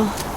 while.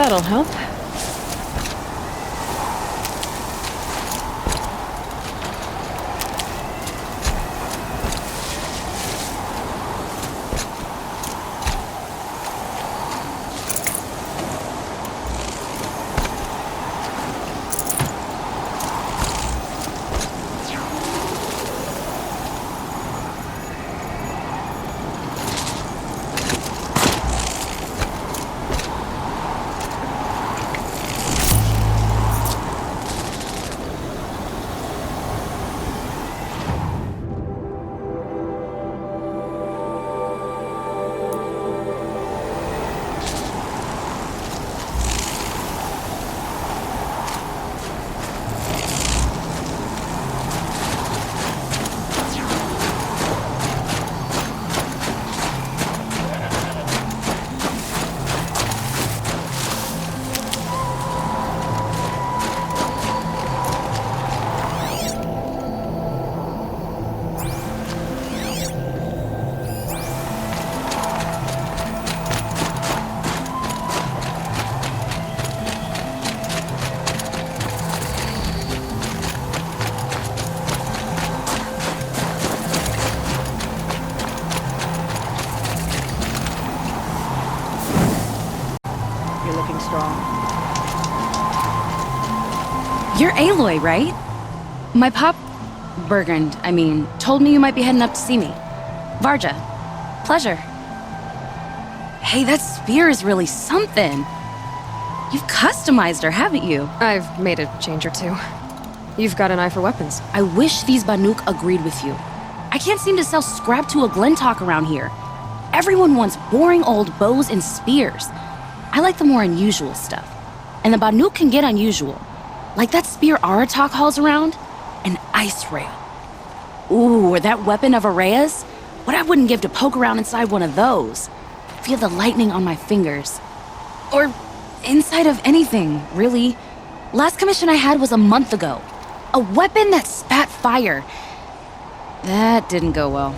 That'll help. You're looking strong. You're Aloy, right? My pop... Bergund, I mean, told me you might be heading up to see me. Varja. Pleasure. Hey, that spear is really something. You've customized her, haven't you? I've made a change or two. You've got an eye for weapons. I wish these Banuk agreed with you. I can't seem to sell scrap to a Glentalk around here. Everyone wants boring old bows and spears. I like the more unusual stuff. And the Banuk can get unusual. Like that spear Aratak hauls around. An ice rail. Ooh, or that weapon of Araya's? What I wouldn't give to poke around inside one of those. Feel the lightning on my fingers. Or inside of anything, really. Last commission I had was a month ago. A weapon that spat fire. That didn't go well.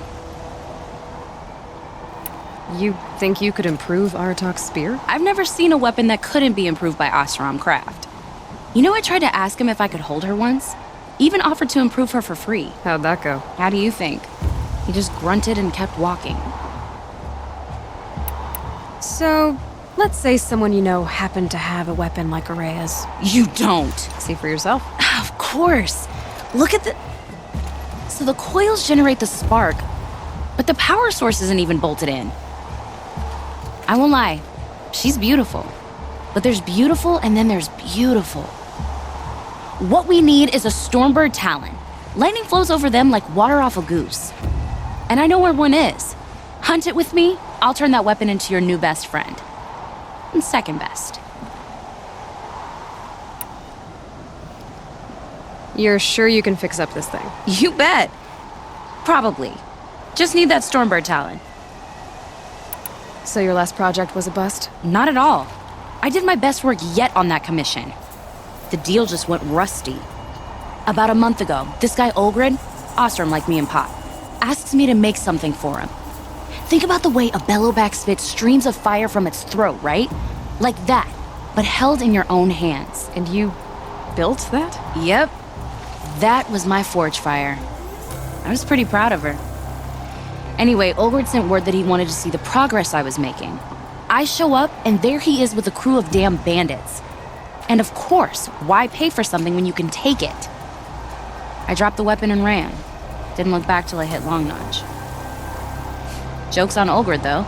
You think you could improve Aratak's spear? I've never seen a weapon that couldn't be improved by Oseram Craft. You know, I tried to ask him if I could hold her once. Even offered to improve her for free. How'd that go? How do you think? He just grunted and kept walking. So, let's say someone you know happened to have a weapon like Araya's. You don't. See for yourself. Of course. Look at the... So the coils generate the spark, but the power source isn't even bolted in. I won't lie. She's beautiful. But there's beautiful and then there's beautiful. What we need is a Stormbird Talon. Lightning flows over them like water off a goose. And I know where one is. Hunt it with me, I'll turn that weapon into your new best friend. And second best. You're sure you can fix up this thing? You bet. Probably. Just need that Stormbird Talon. So your last project was a bust? Not at all. I did my best work yet on that commission. The deal just went rusty. About a month ago, this guy Olgrid, Ostrom like me and Pop, asks me to make something for him. Think about the way a bellowback spits streams of fire from its throat, right? Like that, but held in your own hands. And you built that? Yep. That was my forge fire. I was pretty proud of her. Anyway, Olgrid sent word that he wanted to see the progress I was making. I show up, and there he is with a crew of damn bandits. And of course, why pay for something when you can take it? I dropped the weapon and ran. Didn't look back till I hit Long Notch. Joke's on Olgrid, though.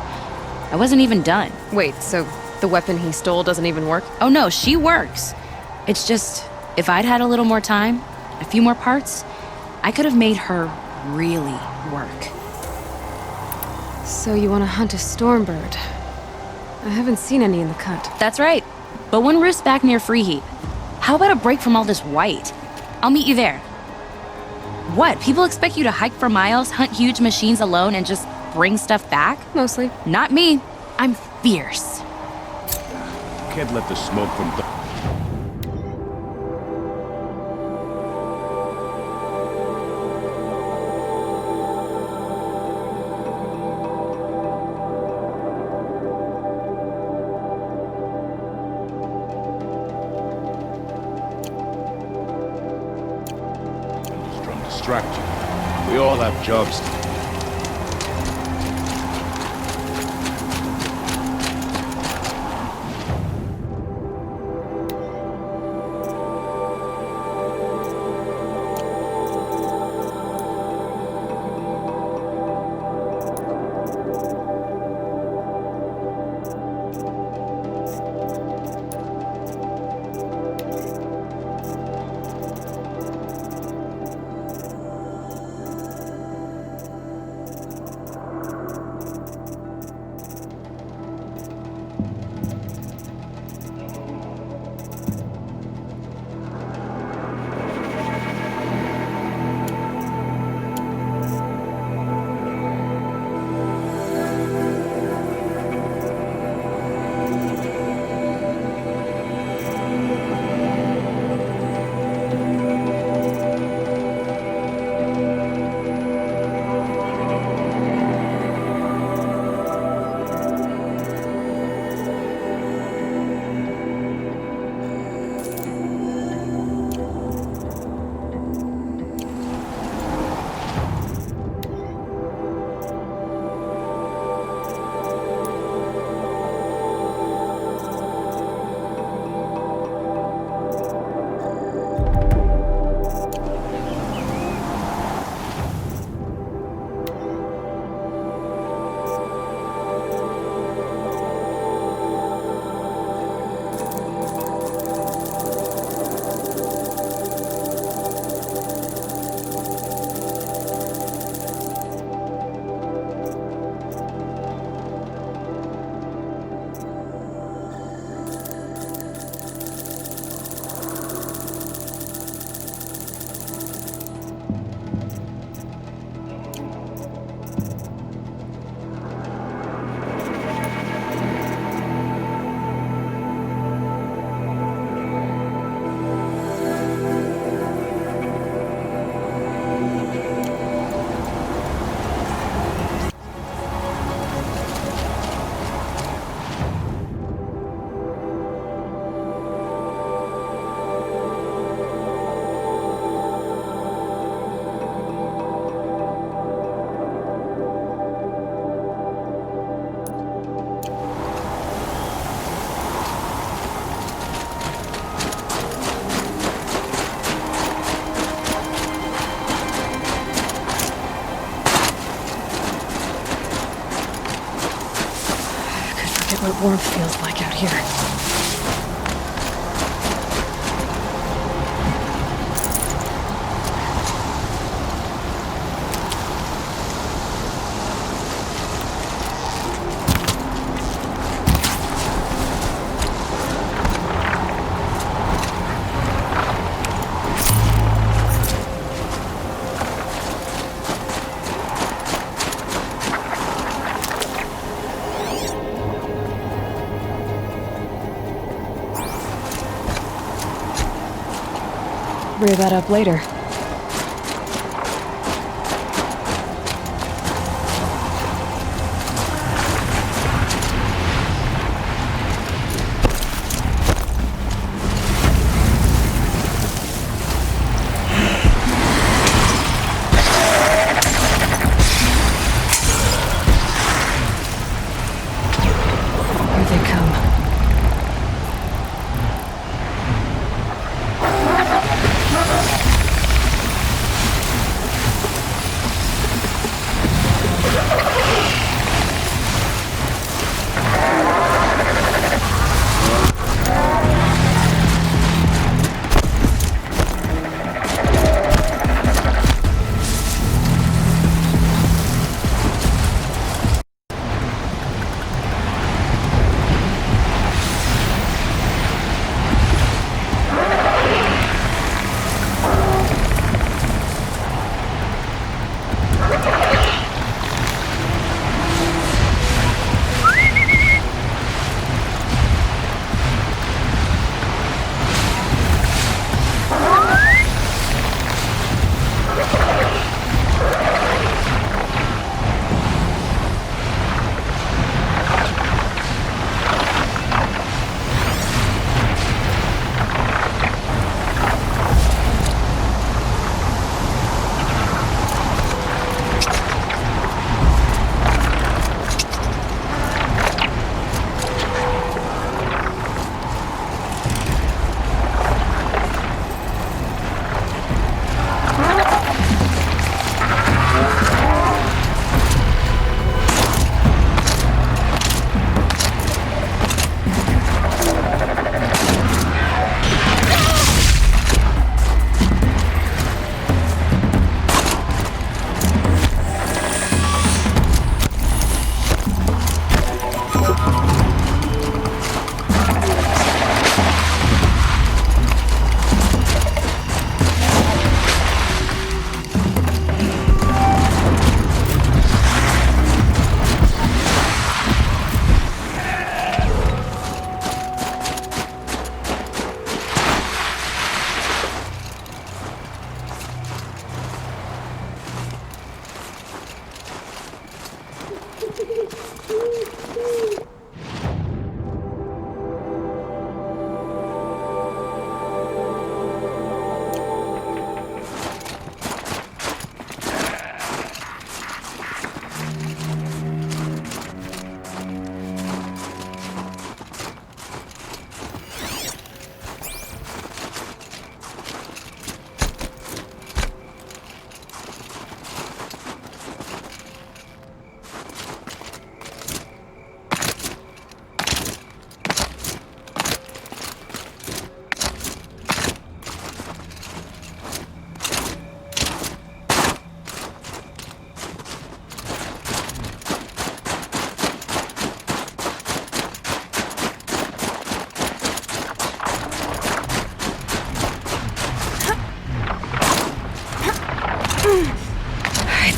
I wasn't even done. Wait, so the weapon he stole doesn't even work? Oh no, she works. It's just, if I'd had a little more time, a few more parts, I could have made her really work. So you want to hunt a Stormbird? I haven't seen any in the cut. That's right. But one roosts back near Freeheap. How about a break from all this white? I'll meet you there. What, people expect you to hike for miles, hunt huge machines alone, and just bring stuff back? Mostly. Not me. I'm fierce. Can't let the smoke from the... distract you. We all have jobs to do. What warmth feels like out here. Rear that up later. Here they come.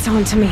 It's on to me.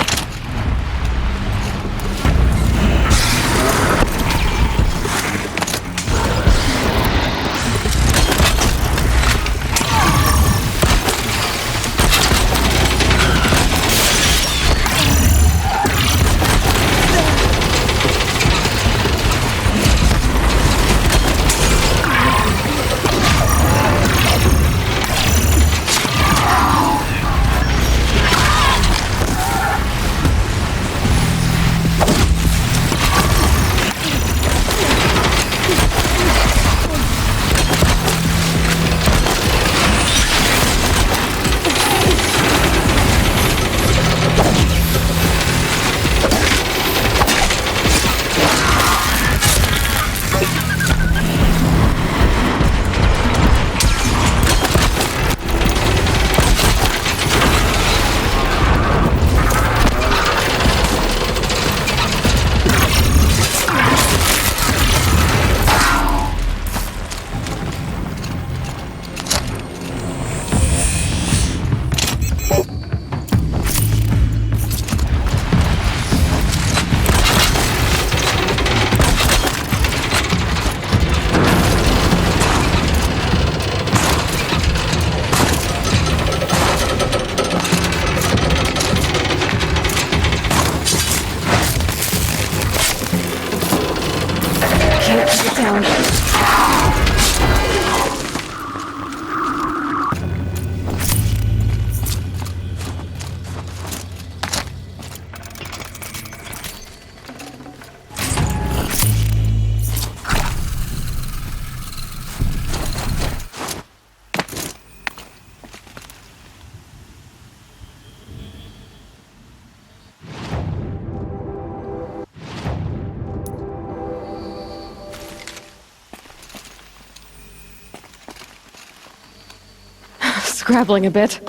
Can't keep it down. Scrabbling a bit.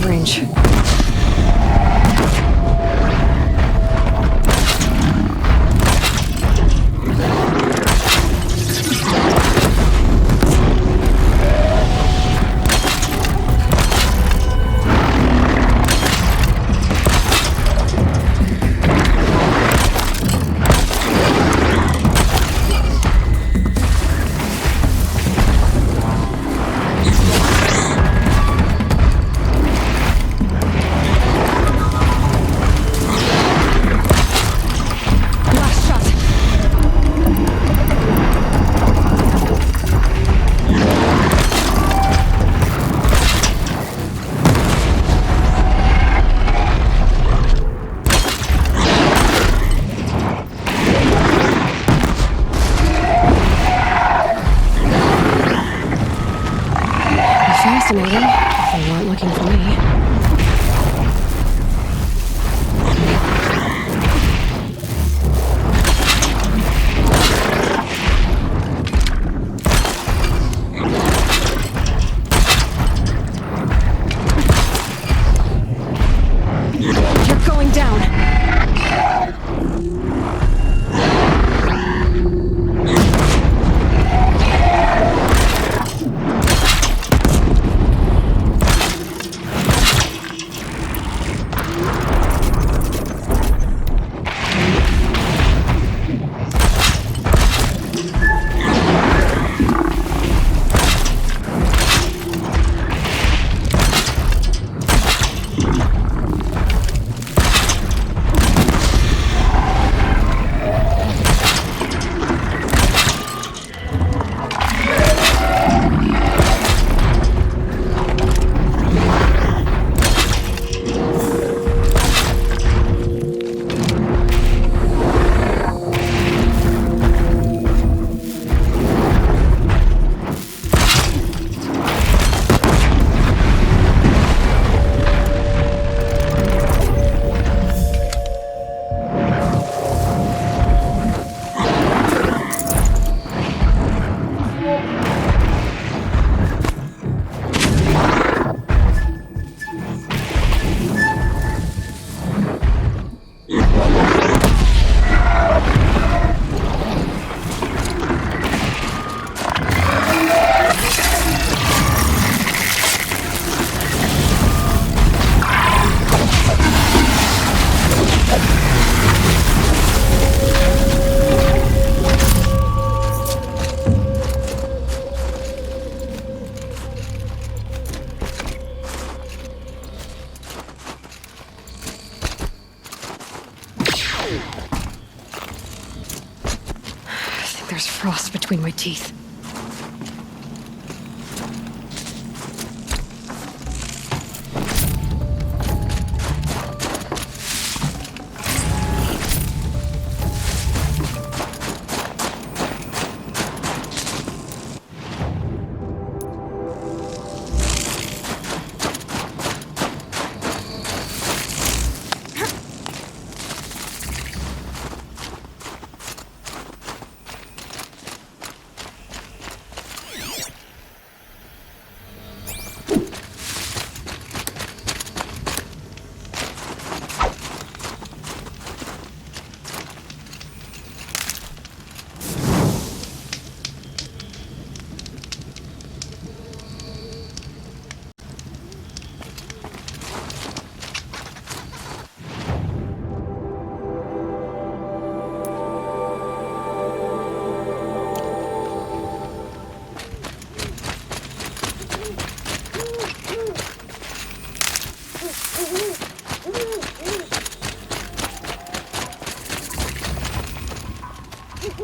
range. Last shot. Fascinating, if they weren't looking for me. You're going down. I think there's frost between my teeth.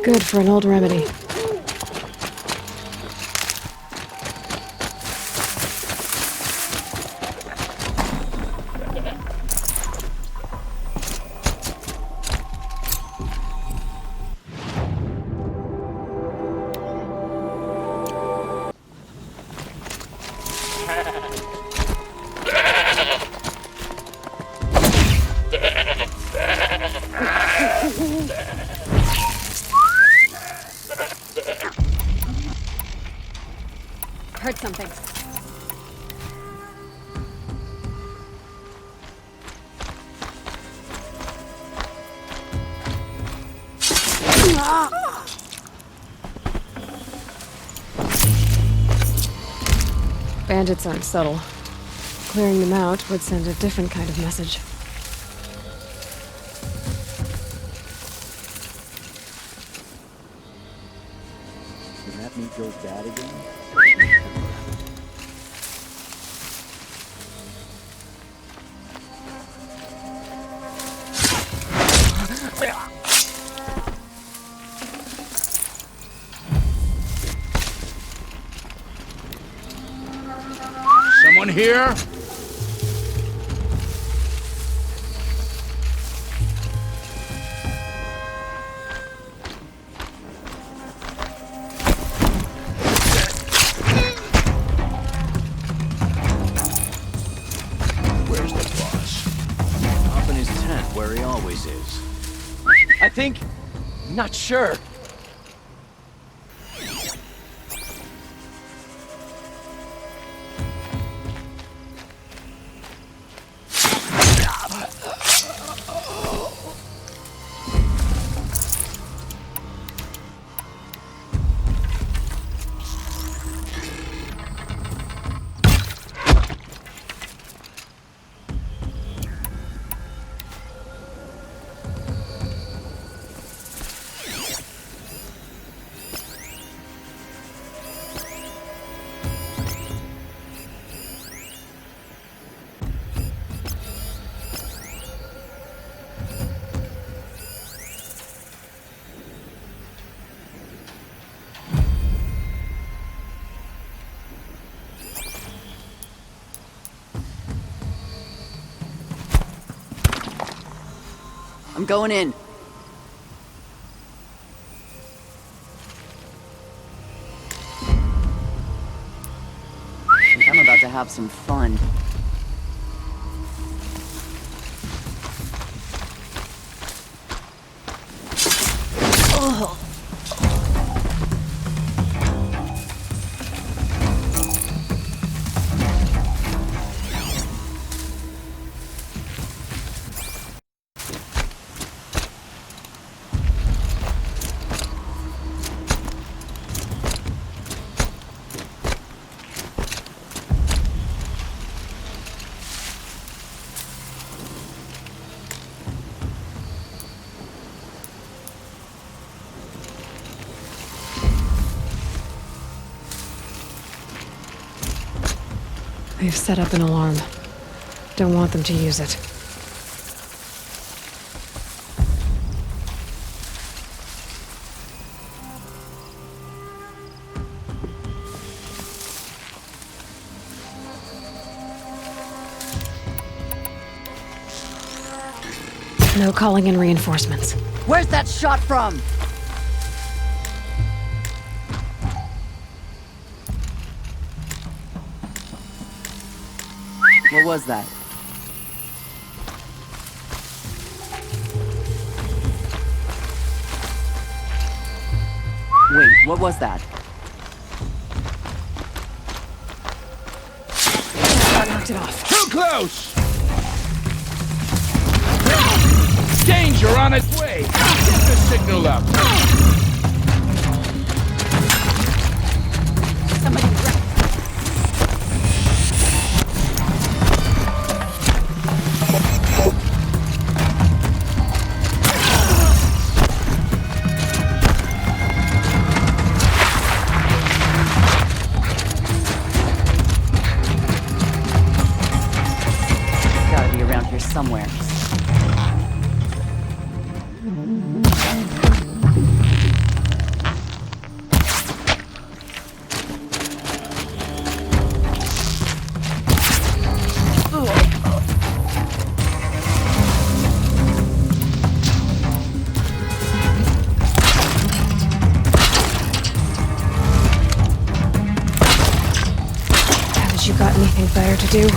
Good for an old remedy. Heard something. Bandits aren't subtle. Clearing them out would send a different kind of message. Can that meet Joe's dad again? Someone here? Where's the boss? Up in his tent, where he always is. I think... not sure. I'm going in. I'm about to have some fun. Oh. They've set up an alarm. Don't want them to use it. No calling in reinforcements. Where's that shot from? What was that? Wait, what was that? I knocked it off. Too close! Danger on its way! Get the signal up! Somebody Gotta be around here somewhere. Haven't you got anything better to do?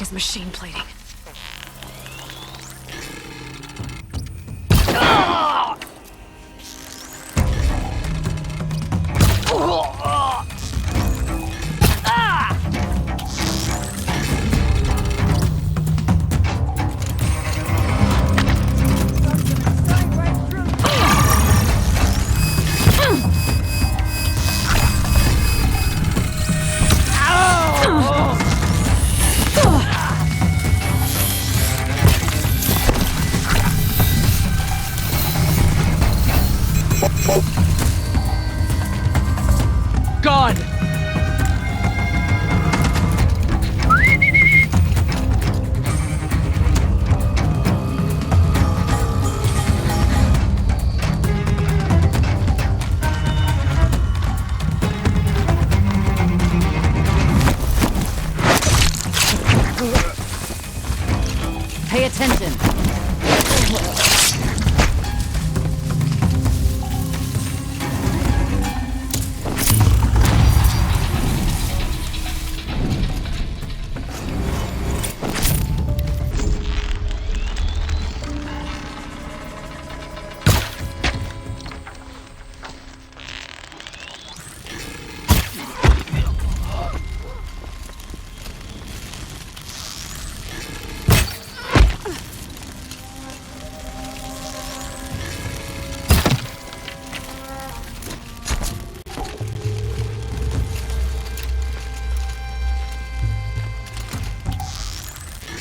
his machine plating. God! Pay attention.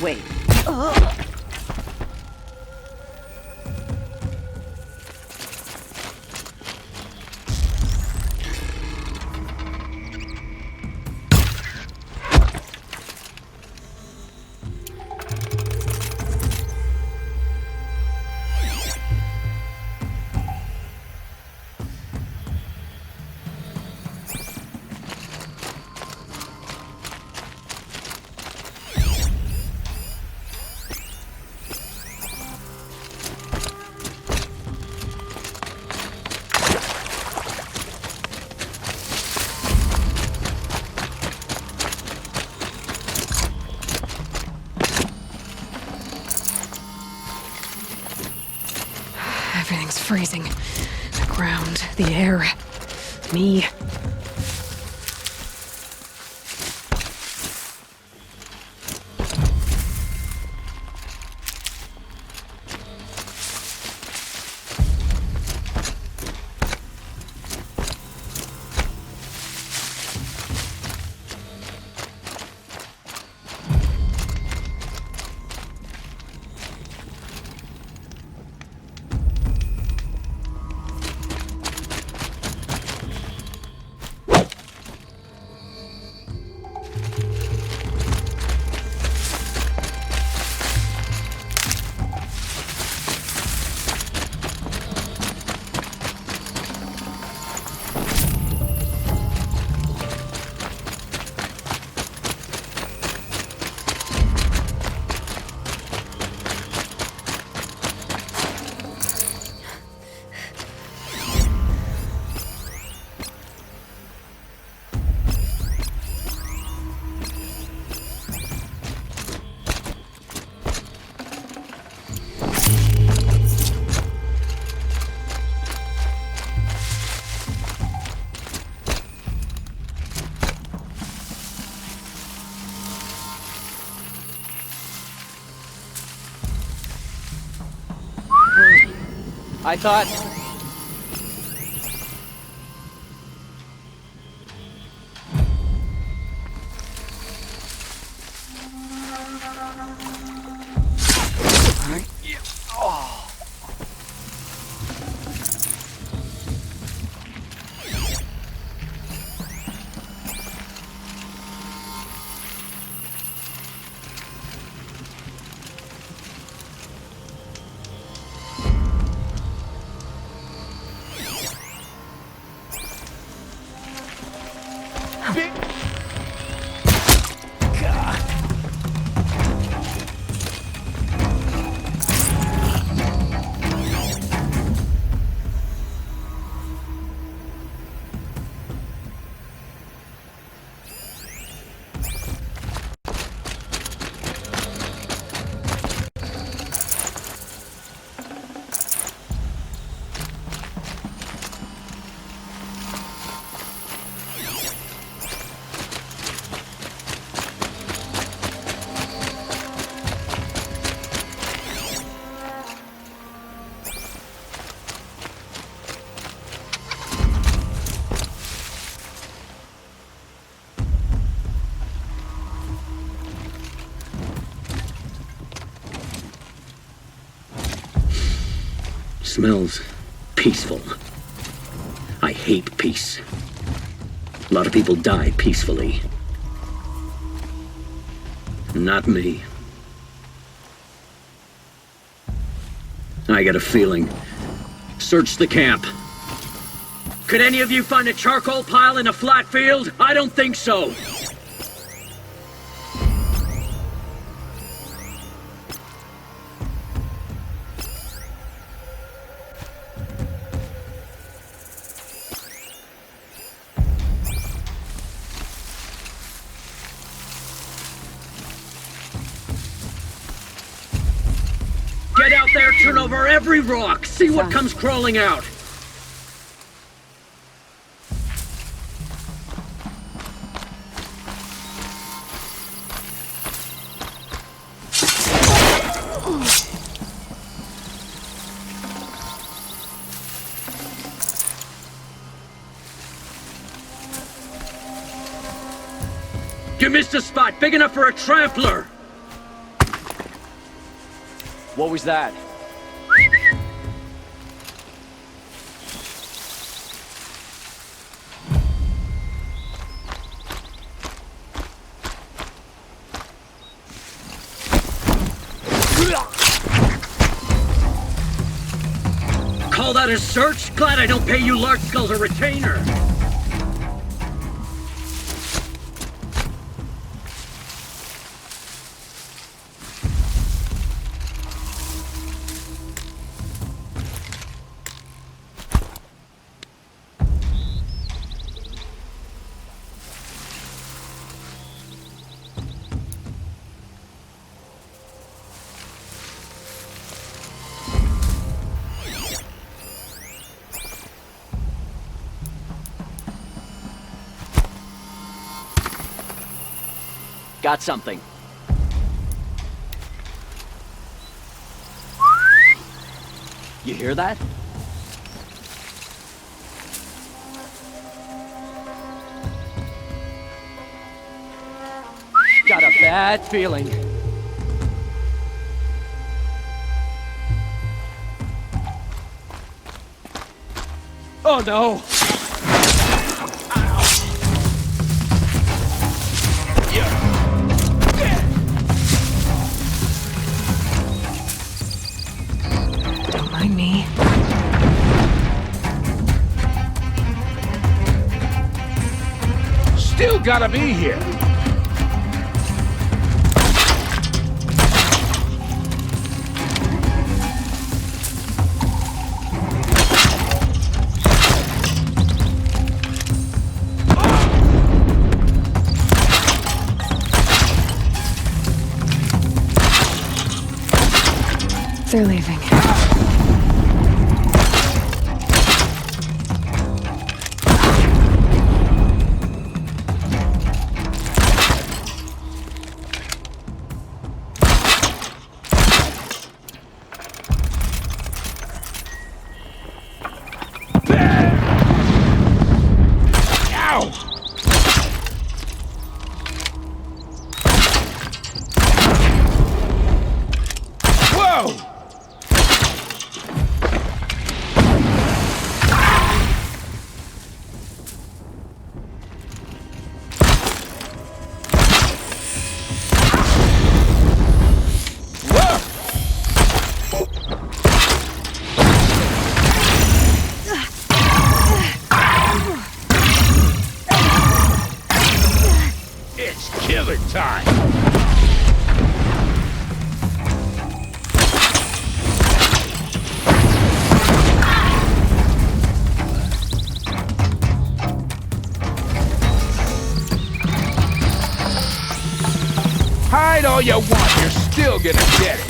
Wait. Everything's freezing. The ground, the air, me. I thought... Smells peaceful. I hate peace. A lot of people die peacefully. Not me. I got a feeling. Search the camp. Could any of you find a charcoal pile in a flat field? I don't think so. Get out there, turn over every rock, see what comes crawling out. You missed a spot big enough for a trampler! What was that? Call that a search? Glad I don't pay you large skulls a retainer. Got something. You hear that? Got a bad feeling. Oh no! Don't mind me. Still gotta be here. They're leaving. Ow! Whoa! It's killer time! Hide all you want, you're still gonna get it.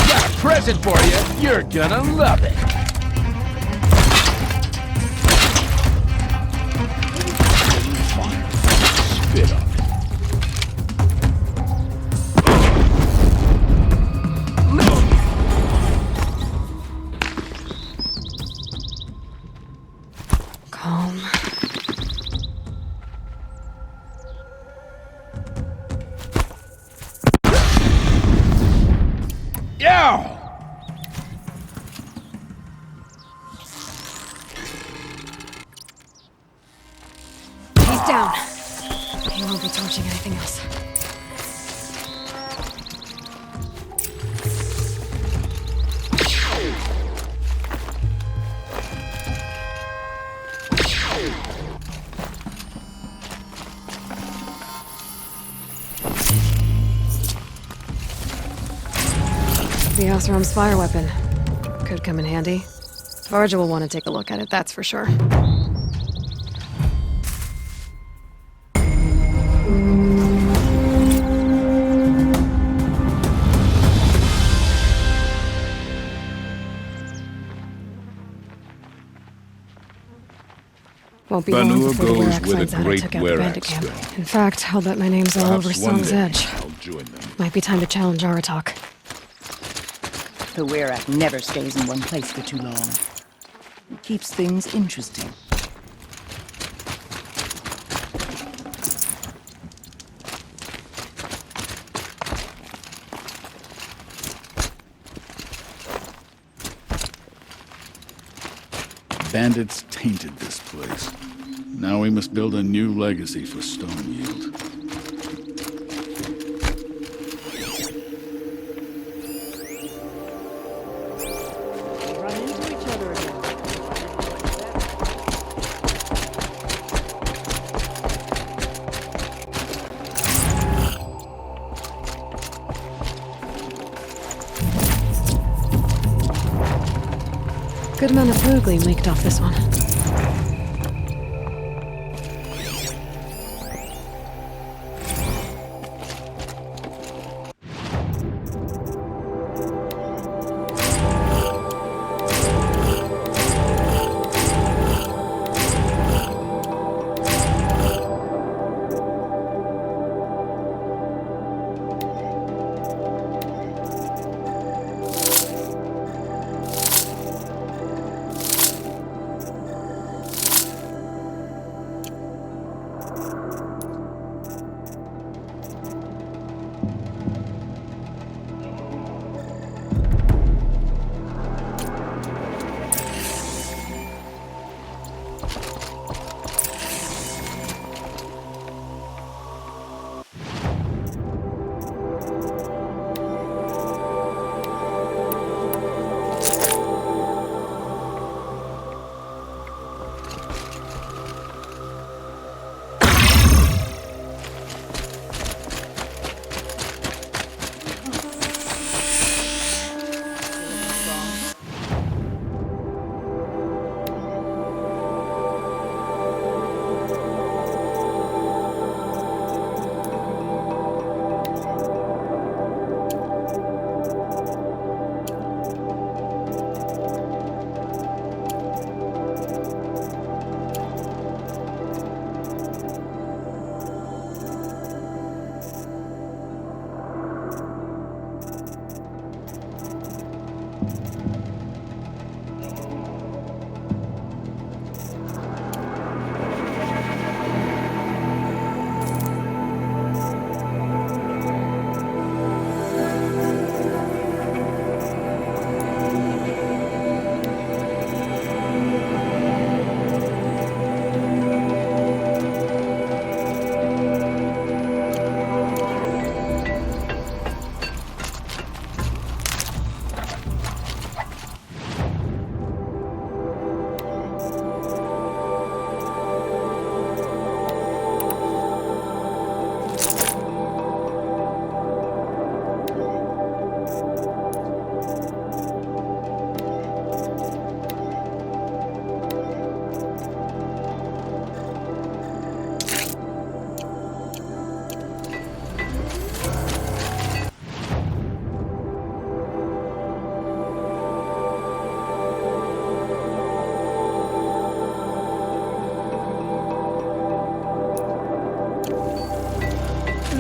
Got a present for you, you're gonna love it. Spit on it. Calm. You won't be torching anything else. The Oseram's fire weapon. Could come in handy. Varja will want to take a look at it, that's for sure. Won't be long Banur before the goes Werak where the finds out I great took out the bandit Weraks camp. go. In fact, I'll bet my name's all over Perhaps one Song's day Edge. I'll join them. Might be time to challenge Aratak. The Werak never stays in one place for too long. It keeps things interesting. Bandits tainted this place. Now we must build a new legacy for Stoneyield. Run into each other again. Good amount of Purgling leaked off this one.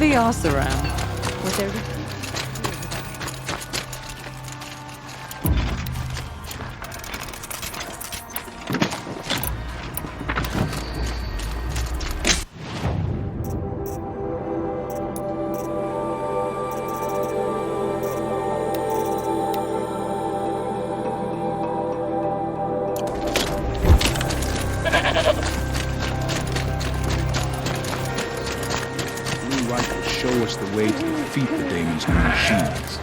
The Oseram. What they're show us the way to defeat the Daemons' new machines.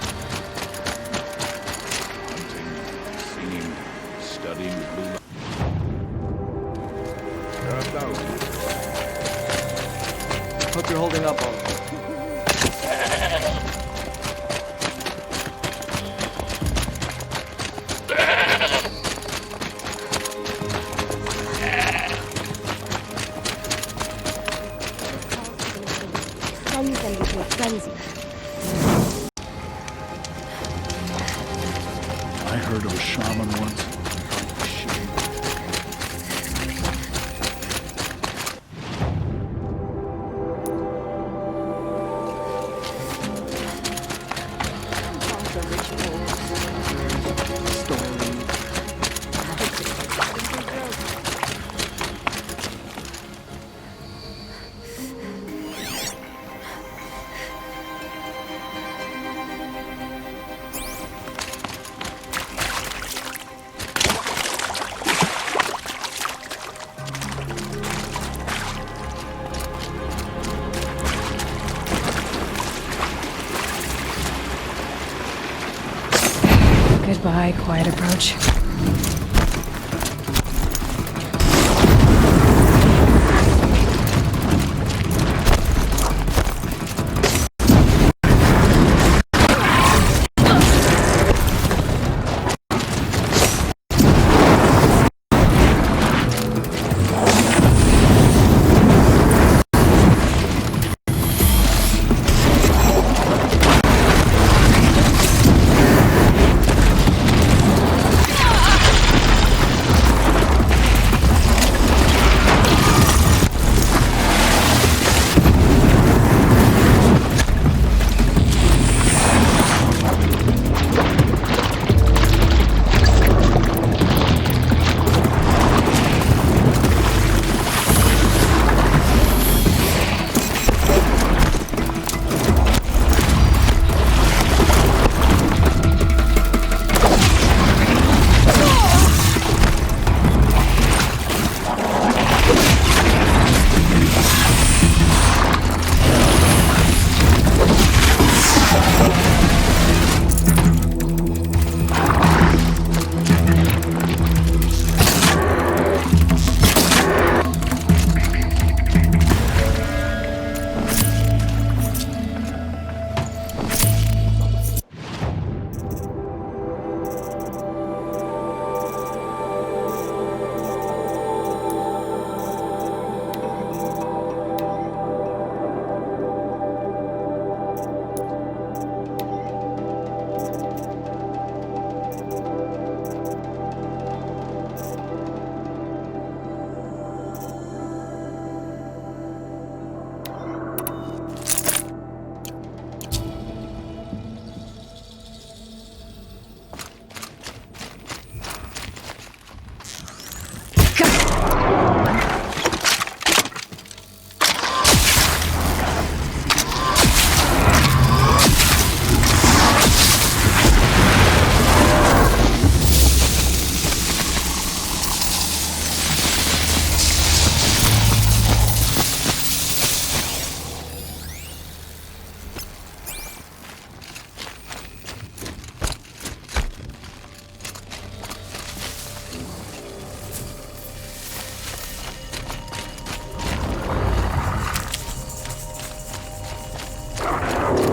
Hunting, singing, studying the blue light. There are thousands. Hope you're holding up all right. Sends them into a frenzy. I heard of a shaman once. Shame. Goodbye, quiet approach.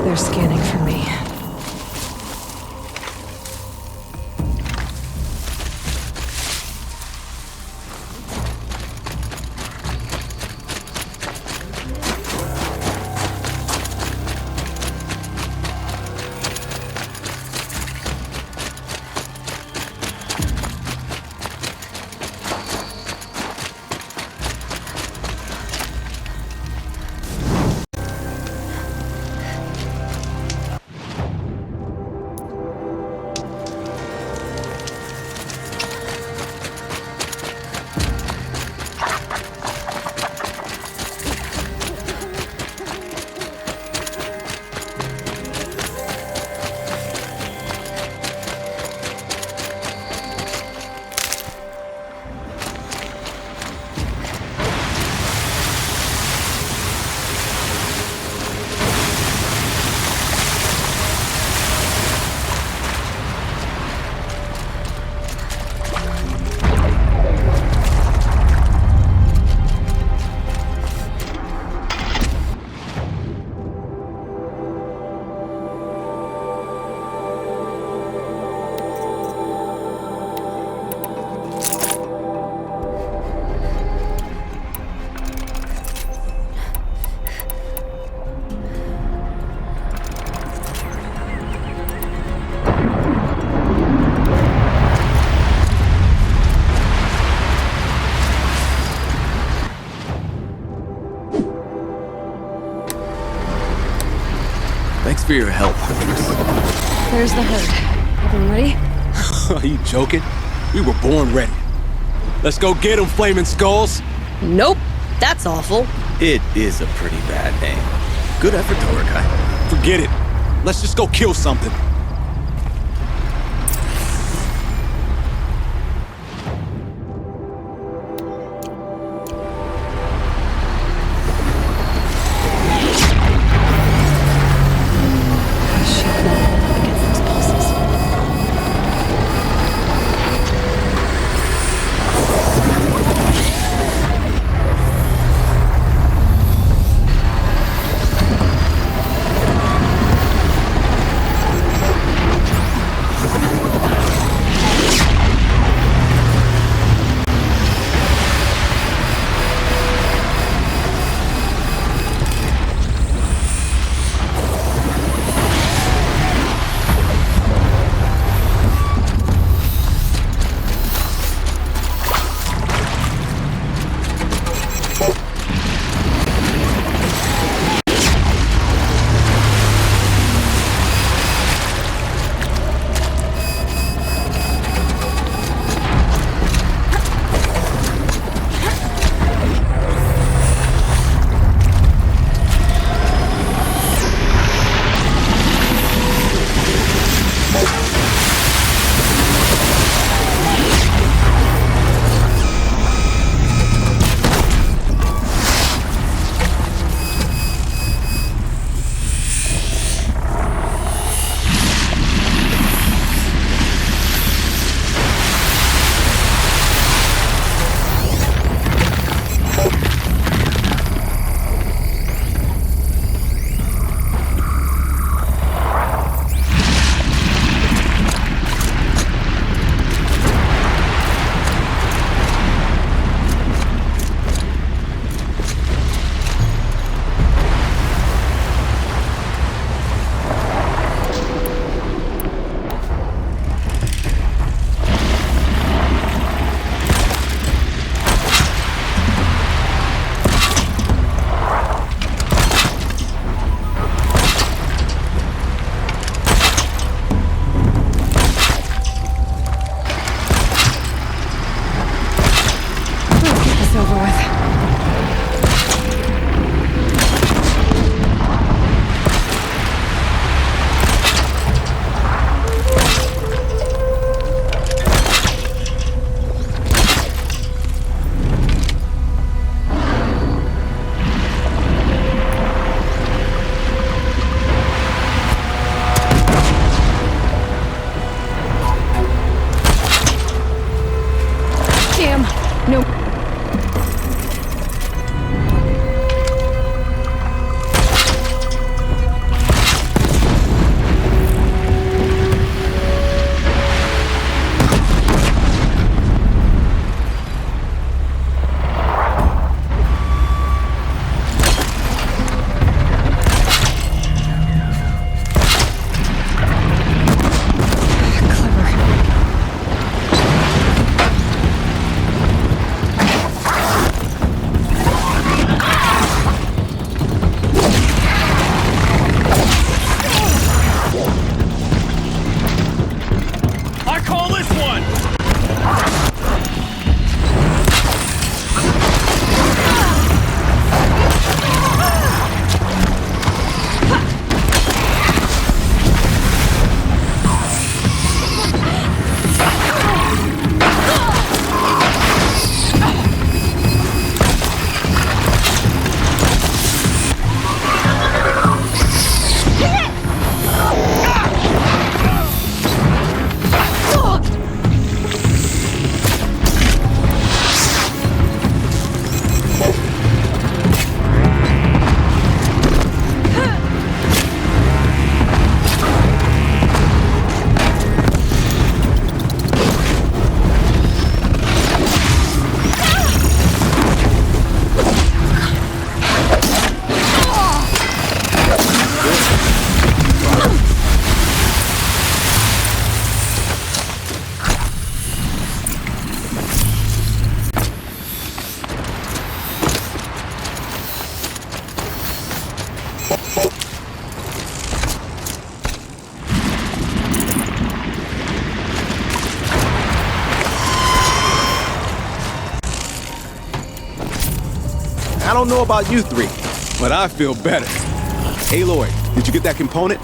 They're scanning for me. Thanks for your help, There's the herd. Everyone ready? Are you joking? We were born ready. Let's go get them, Flaming Skulls! Nope. That's awful. It is a pretty bad name. Good effort, Torakai. Forget it. Let's just go kill something. don't know about you three, but I feel better. Aloy, did you get that component?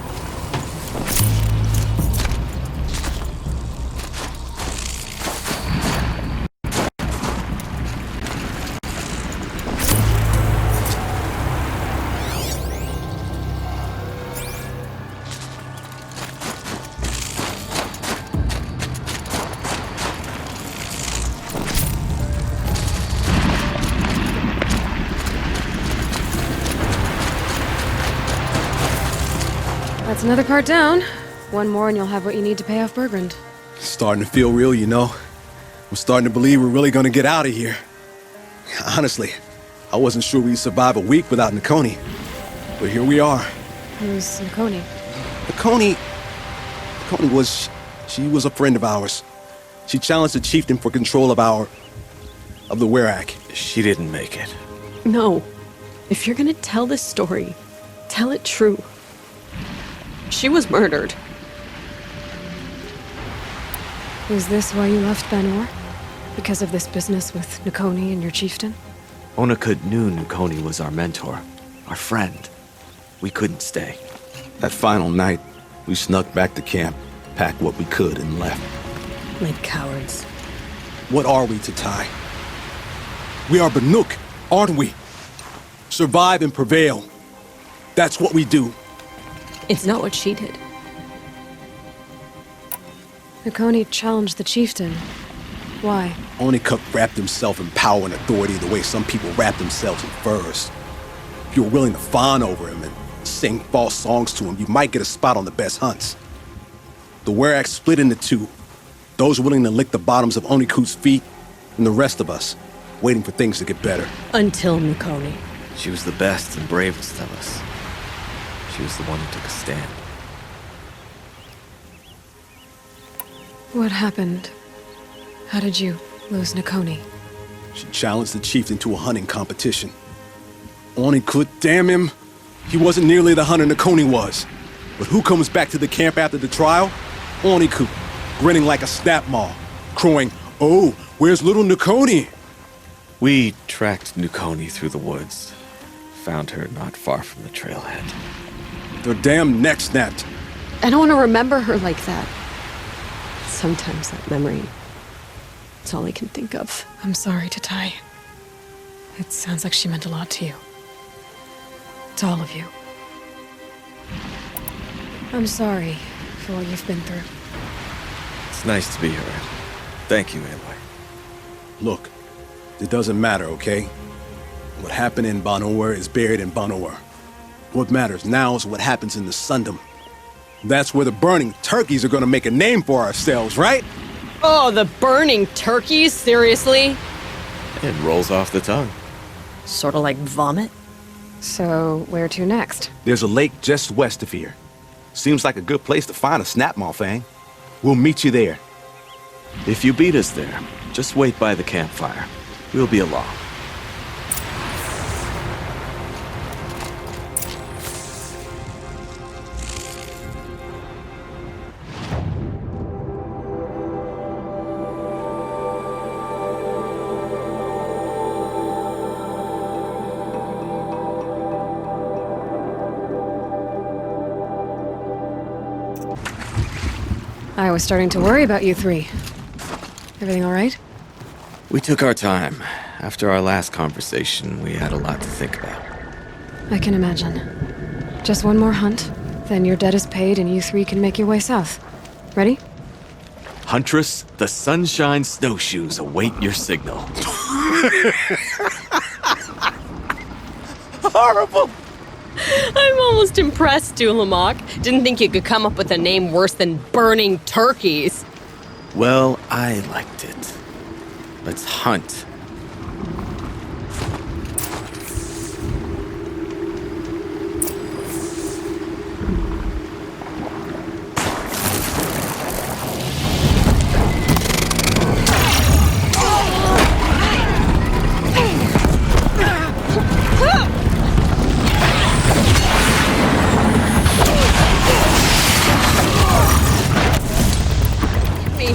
That's another part down. One more and you'll have what you need to pay off Bergrand. Starting to feel real, you know. I'm starting to believe we're really gonna get out of here. Honestly, I wasn't sure we'd survive a week without Nakoni. But here we are. Who's Nakoni? Nakoni she was a friend of ours. She challenged the chieftain for control of the Werak. She didn't make it. No. If you're gonna tell this story, tell it true. She was murdered. Is this why you left Banor? Because of this business with Nakoni and your chieftain? Onakut knew Nakoni was our mentor, our friend. We couldn't stay. That final night, we snuck back to camp, packed what we could, and left. Like cowards. What are we to Tai? We are Banuk, aren't we? Survive and prevail. That's what we do. It's not what she did. Nakoni challenged the chieftain. Why? Onikup wrapped himself in power and authority the way some people wrap themselves in furs. If you were willing to fawn over him and sing false songs to him, you might get a spot on the best hunts. The Werak split into two. Those willing to lick the bottoms of Onikut's feet, and the rest of us, waiting for things to get better. Until Nakoni. She was the best and bravest of us. She was the one who took a stand. What happened? How did you lose Nakoni? She challenged the chieftain to a hunting competition. Onikut, damn him! He wasn't nearly the hunter Nakoni was. But who comes back to the camp after the trial? Onikut, grinning like a snap maw, crowing, "Oh, where's little Nakoni?" We tracked Nakoni through the woods. Found her not far from the trailhead. Their damn neck snapped. I don't want to remember her like that. Sometimes that memory, it's all I can think of. I'm sorry to Tai. It sounds like she meant a lot to you. To all of you. I'm sorry for what you've been through. It's nice to be heard. Thank you, Aloy. Look, it doesn't matter, okay? What happened in Banor is buried in Banor. What matters now is what happens in the Sundom. That's where the burning turkeys are gonna make a name for ourselves, right? Oh, the burning turkeys? Seriously? It rolls off the tongue. Sort of like vomit? So, where to next? There's a lake just west of here. Seems like a good place to find a snapmaw fang. We'll meet you there. If you beat us there, just wait by the campfire. We'll be along. I was starting to worry about you three. Everything all right? We took our time. After our last conversation, we had a lot to think about. I can imagine. Just one more hunt, then your debt is paid and you three can make your way south. Ready? Huntress, the Sunshine Snowshoes await your signal. Horrible! I'm almost impressed, Dulamok. Didn't think you could come up with a name worse than burning turkeys. Well, I liked it. Let's hunt. Me.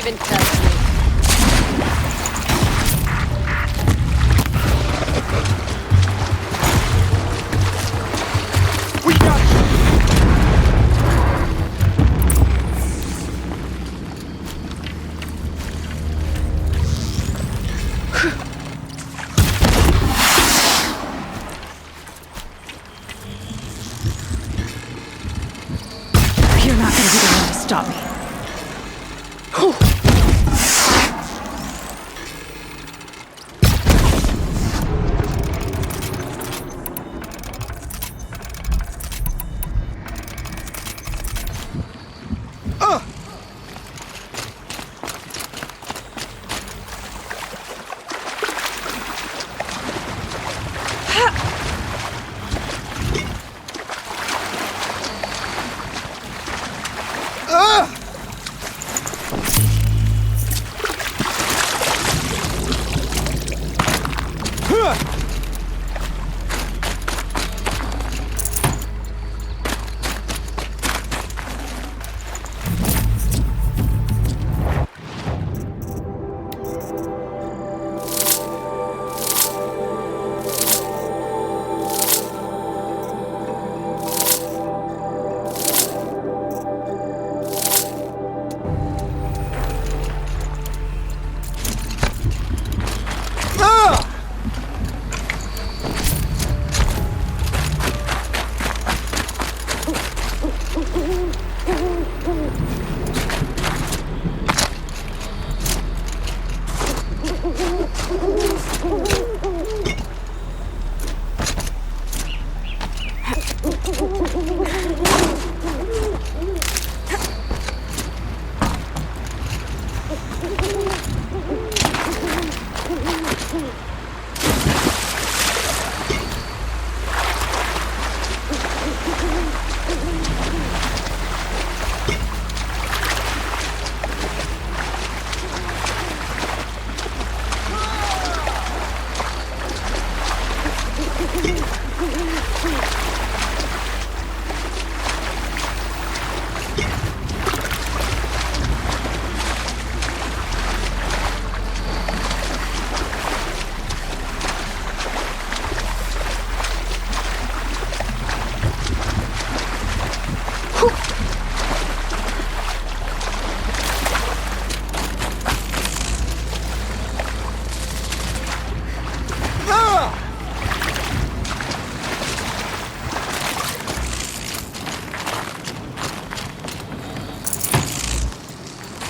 even test me. You're not gonna be the one to stop me.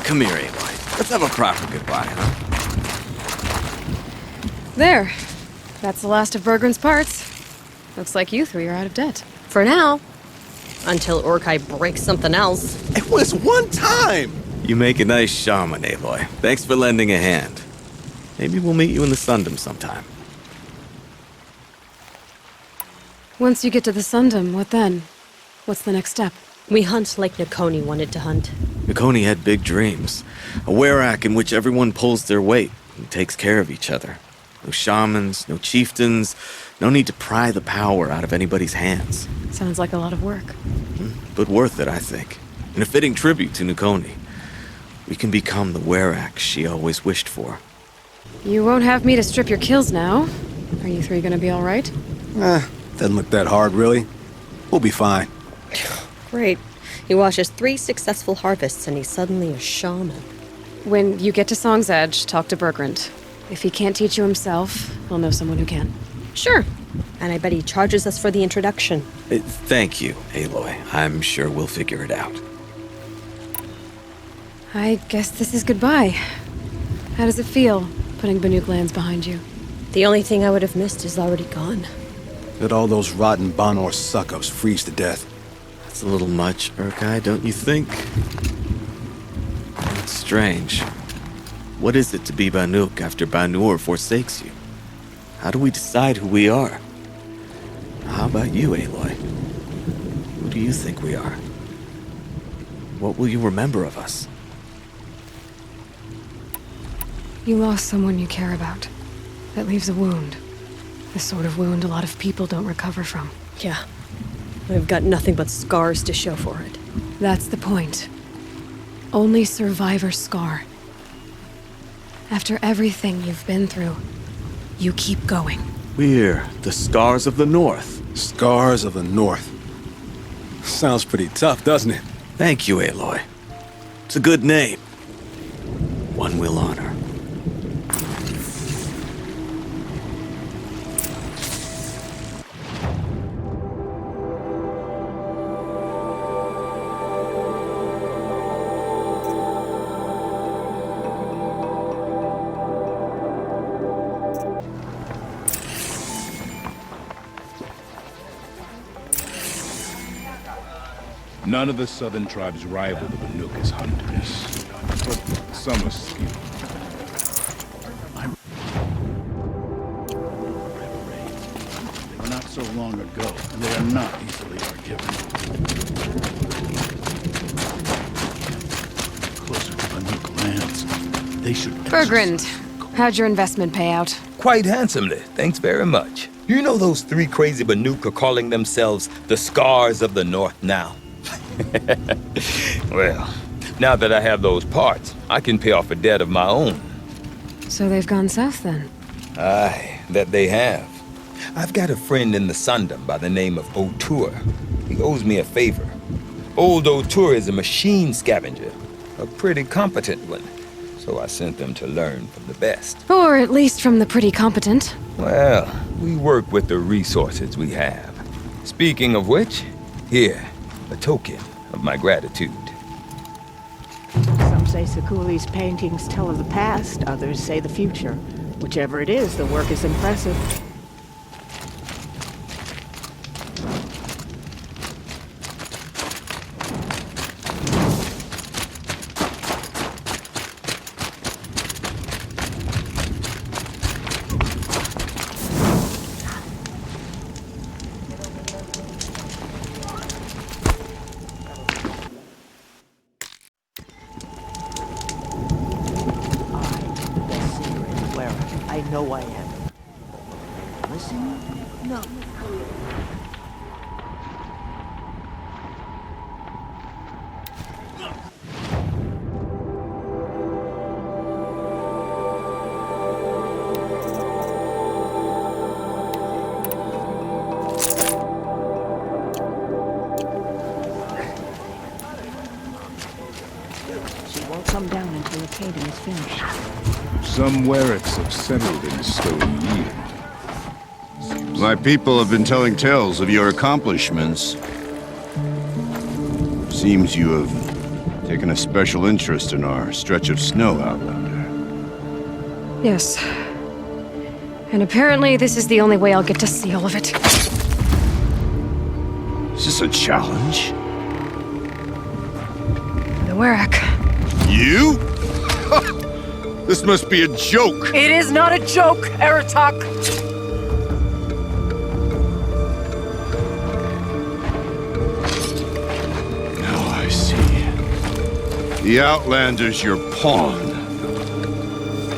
Come here, Aloy. Let's have a proper goodbye, huh? There. That's the last of Bergren's parts. Looks like you three are out of debt. For now. Until Orkai breaks something else. It was one time! You make a nice shaman, Aloy. Thanks for lending a hand. Maybe we'll meet you in the Sundom sometime. Once you get to the Sundom, what then? What's the next step? We hunt like Nakoni wanted to hunt. Nakoni had big dreams. A Werak in which everyone pulls their weight and takes care of each other. No shamans, no chieftains, no need to pry the power out of anybody's hands. Sounds like a lot of work. But worth it, I think. And a fitting tribute to Nakoni. We can become the Werak she always wished for. You won't have me to strip your kills now. Are you three gonna be alright? Doesn't look that hard, really. We'll be fine. Great. He watches 3 successful harvests and he's suddenly a shaman. When you get to Song's Edge, talk to Bergrand. If he can't teach you himself, he'll know someone who can. Sure. And I bet he charges us for the introduction. Thank you, Aloy. I'm sure we'll figure it out. I guess this is goodbye. How does it feel, putting Banuk lands behind you? The only thing I would have missed is already gone. Let all those rotten Banor suck-ups freeze to death. That's a little much, Urkai, don't you think? It's strange. What is it to be Banuk after Banur forsakes you? How do we decide who we are? How about you, Aloy? Who do you think we are? What will you remember of us? You lost someone you care about. That leaves a wound. The sort of wound a lot of people don't recover from. Yeah. I've got nothing but scars to show for it. That's the point. Only survivor's scar. After everything you've been through, you keep going. We're the Scars of the North. Scars of the North. Sounds pretty tough, doesn't it? Thank you, Aloy. It's a good name. One we'll honor. None of the southern tribes rival the Banuk as hunters, but some are skilled. They were not so long ago, and they are not easily forgiven. Closer to Banuk lands, they should... Bergrand, how'd your investment pay out? Quite handsomely, thanks very much. You know those three crazy Banuk are calling themselves the Scars of the North now? Well, now that I have those parts, I can pay off a debt of my own. So they've gone south then? Aye, that they have. I've got a friend in the Sundom by the name of O'Toole. He owes me a favor. Old O'Toole is a machine scavenger, a pretty competent one. So I sent them to learn from the best. Or at least from the pretty competent. Well, we work with the resources we have. Speaking of which, here, a token of my gratitude. Some say Sekuli's paintings tell of the past, others say the future. Whichever it is, the work is impressive. I know I am. Listen? No. She won't come down until the painting is finished. Some Werricks have settled in Stone Yield. My people have been telling tales of your accomplishments. Seems you have taken a special interest in our stretch of snow, Outlander. Yes. And apparently this is the only way I'll get to see all of it. Is this a challenge? The Werrick. You? This must be a joke! It is not a joke, Aratak! Now I see. The Outlander's your pawn.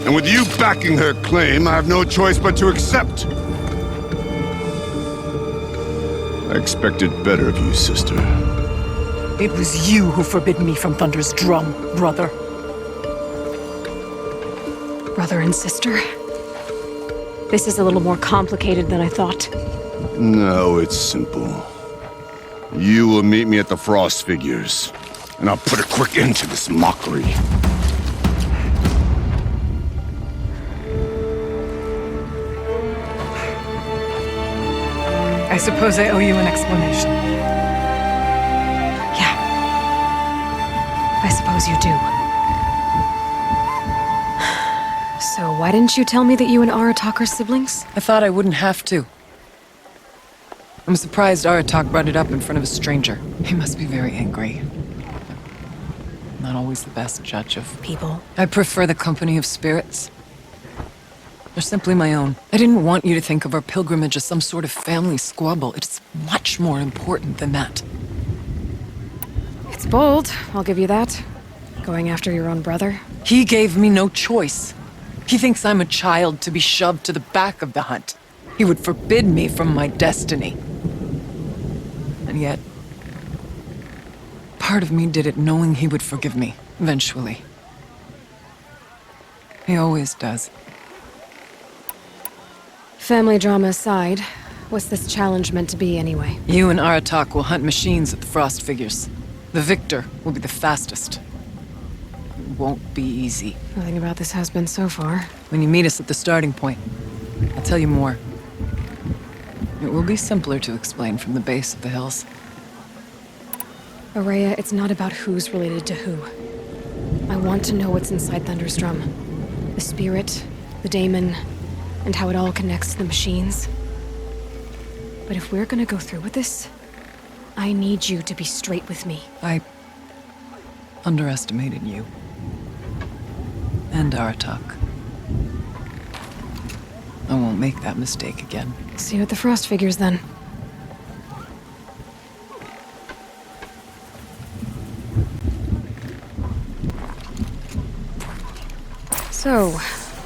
And with you backing her claim, I have no choice but to accept. I expected better of you, sister. It was you who forbid me from Thunder's drum, brother. Brother and sister? This is a little more complicated than I thought. No, it's simple. You will meet me at the Frost Figures, and I'll put a quick end to this mockery. I suppose I owe you an explanation. Yeah. I suppose you do. So why didn't you tell me that you and Aratak are siblings? I thought I wouldn't have to. I'm surprised Aratak brought it up in front of a stranger. He must be very angry. Not always the best judge of people. I prefer the company of spirits. They're simply my own. I didn't want you to think of our pilgrimage as some sort of family squabble. It's much more important than that. It's bold, I'll give you that. Going after your own brother. He gave me no choice. He thinks I'm a child to be shoved to the back of the hunt. He would forbid me from my destiny. And yet, part of me did it knowing he would forgive me, eventually. He always does. Family drama aside, what's this challenge meant to be anyway? You and Aratak will hunt machines at the Frost Figures. The victor will be the fastest. It won't be easy. Nothing about this has been so far. When you meet us at the starting point, I'll tell you more. It will be simpler to explain from the base of the hills. Ourea, it's not about who's related to who. I want to know what's inside Thunderstrom. The spirit, the daemon, and how it all connects to the machines. But if we're gonna go through with this, I need you to be straight with me. I underestimated you. And Aratak. I won't make that mistake again. See you at the Frost Figures, then. So,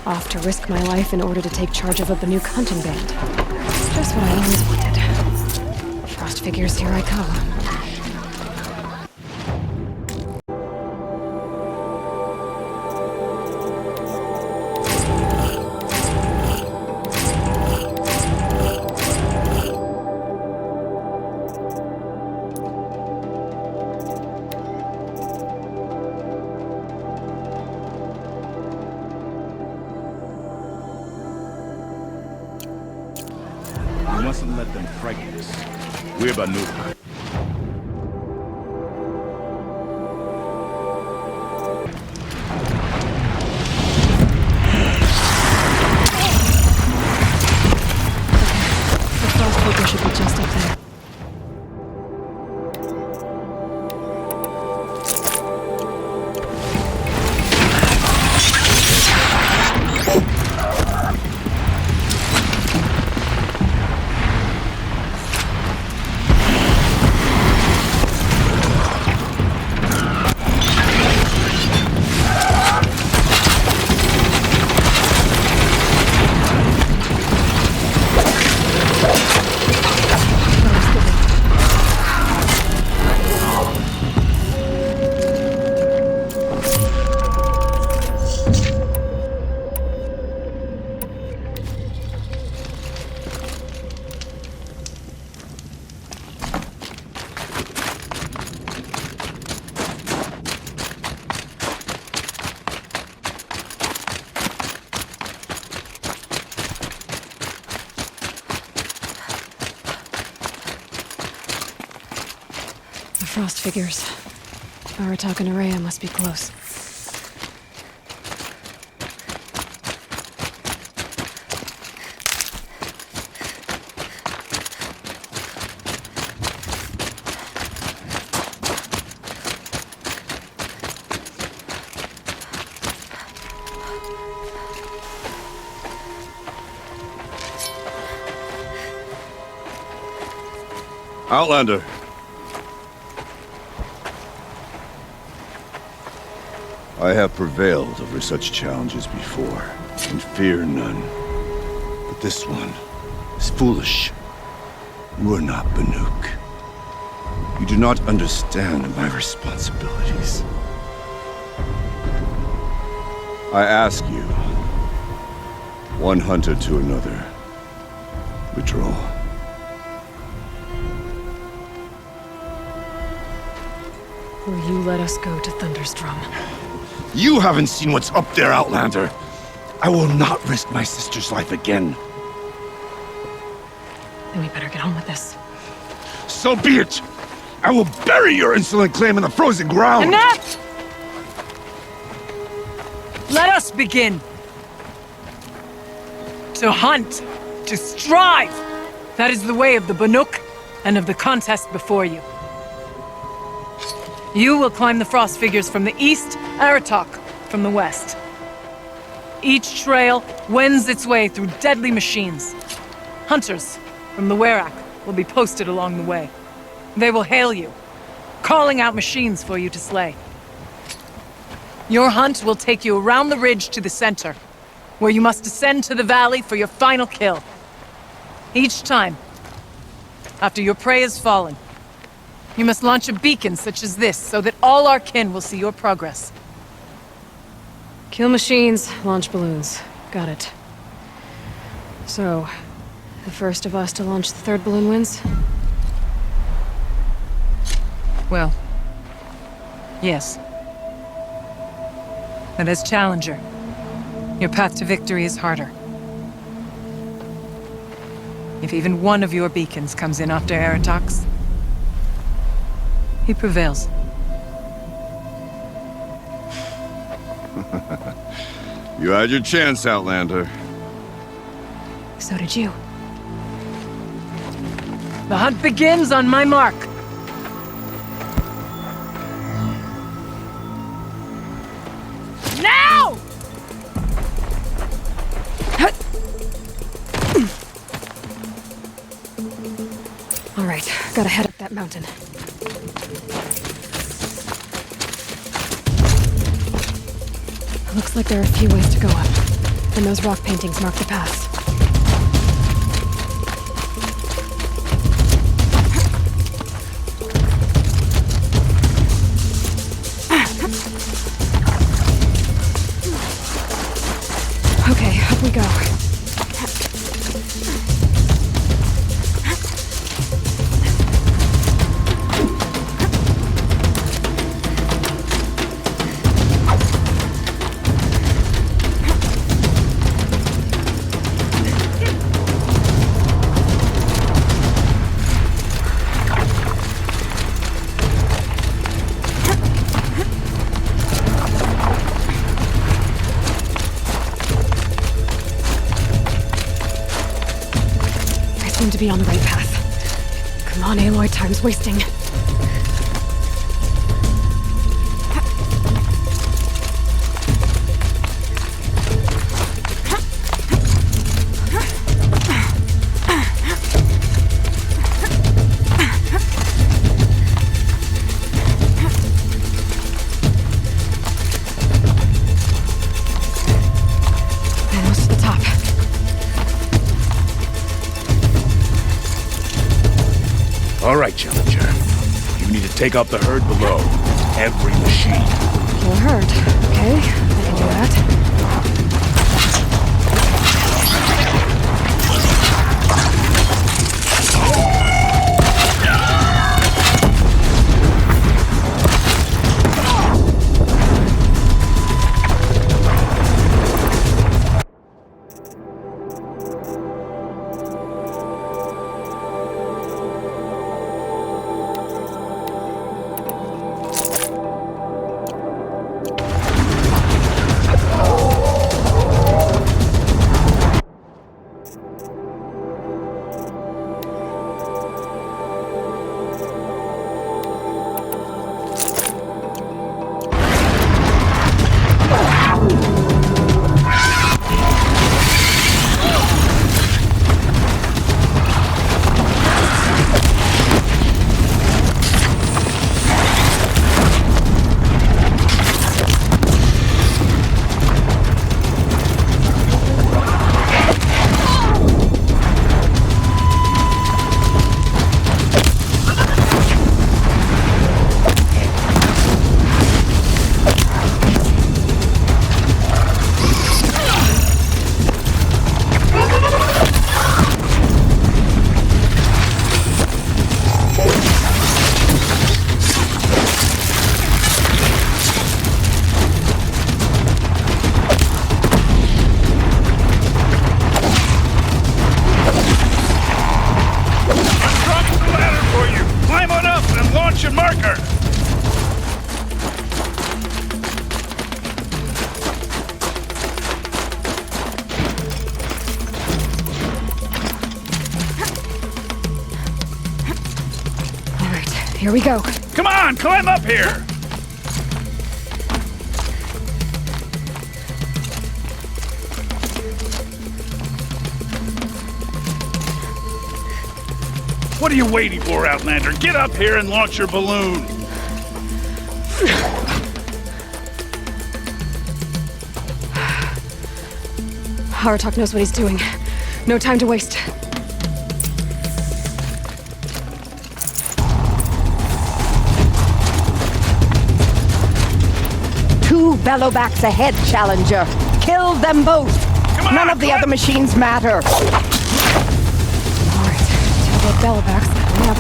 off to risk my life in order to take charge of a Banuk hunting band. Just what I always wanted. Frost Figures, here I come. We mustn't let them frighten us. We're Banuk. The Frost Figure should be just up there. Frost Figures. Aratak and Ourea must be close. Outlander. I have prevailed over such challenges before, and fear none. But this one is foolish. You are not Banuk. You do not understand my responsibilities. I ask you, one hunter to another, withdraw. Will you let us go to Thunderstrom? You haven't seen what's up there, Outlander. I will not risk my sister's life again. Then we better get on with this. So be it! I will bury your insolent claim in the frozen ground! Enough! Let us begin! To hunt, to strive! That is the way of the Banuk and of the contest before you. You will climb the Frost Figures from the east, Aratak from the west. Each trail wends its way through deadly machines. Hunters from the Werak will be posted along the way. They will hail you, calling out machines for you to slay. Your hunt will take you around the ridge to the center, where you must descend to the valley for your final kill. Each time, after your prey has fallen, you must launch a beacon such as this so that all our kin will see your progress. Kill machines, launch balloons. Got it. So, the first of us to launch the third balloon wins? Well, yes. But as Challenger, your path to victory is harder. If even one of your beacons comes in after Aratox, he prevails. You had your chance, Outlander. So did you. The hunt begins on my mark. Now! All right, gotta head up that mountain. Looks like there are a few ways to go up, and those rock paintings mark the paths. Okay, up we go. To be on the right path. Come on, Aloy, time's wasting. Almost to the top. All right, Challenger. You need to take out the herd below. Every machine. Kill a herd. Okay, I can do that. Here we go. Come on, climb up here! What are you waiting for, Outlander? Get up here and launch your balloon! Aratak knows what he's doing. No time to waste. Too Bellowback's ahead, Challenger. Kill them both. None of the other machines matter. All right, till the Bellowbacks let me up.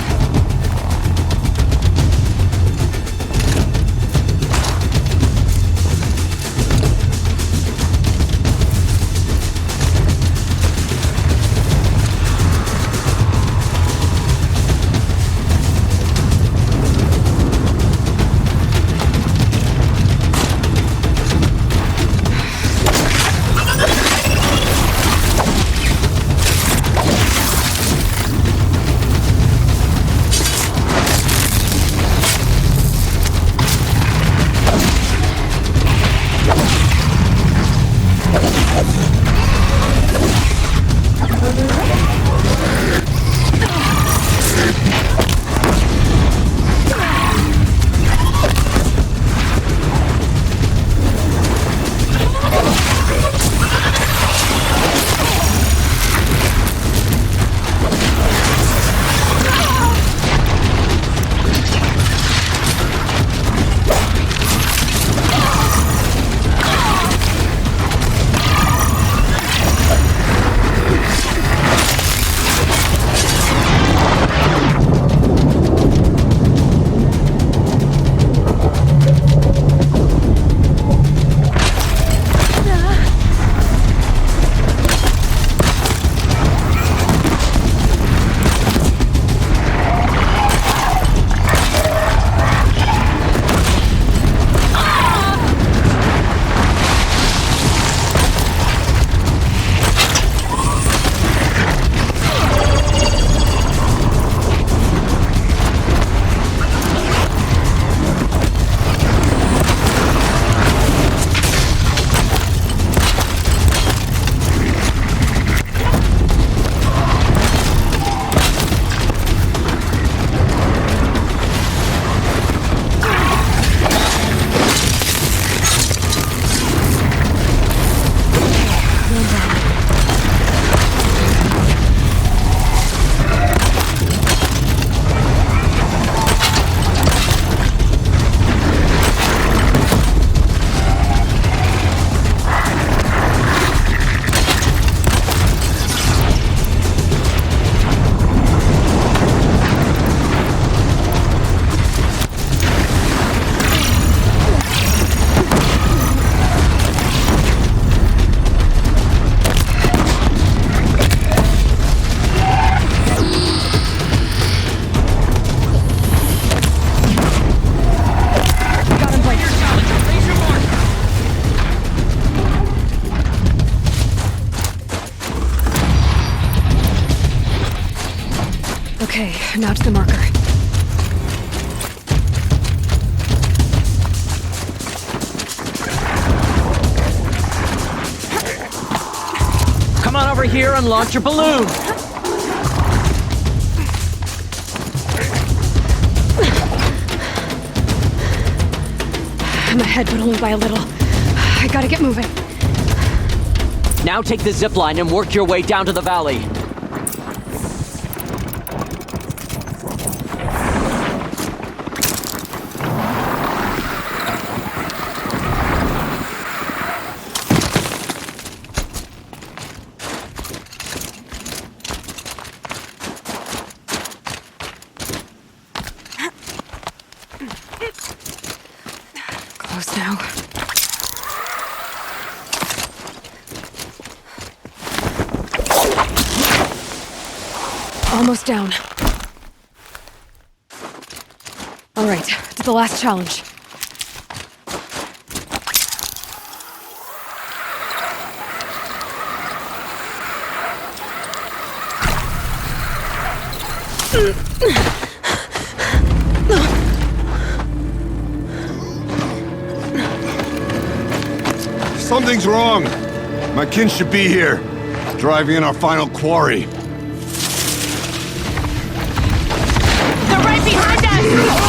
Okay, now to the marker. Come on over here and launch your balloon! I'm ahead, but only by a little. I gotta get moving. Now take the zip line and work your way down to the valley. Close now. Almost down. All right, to the last challenge. Something's wrong. My kin should be here, driving in our final quarry. They're right behind us!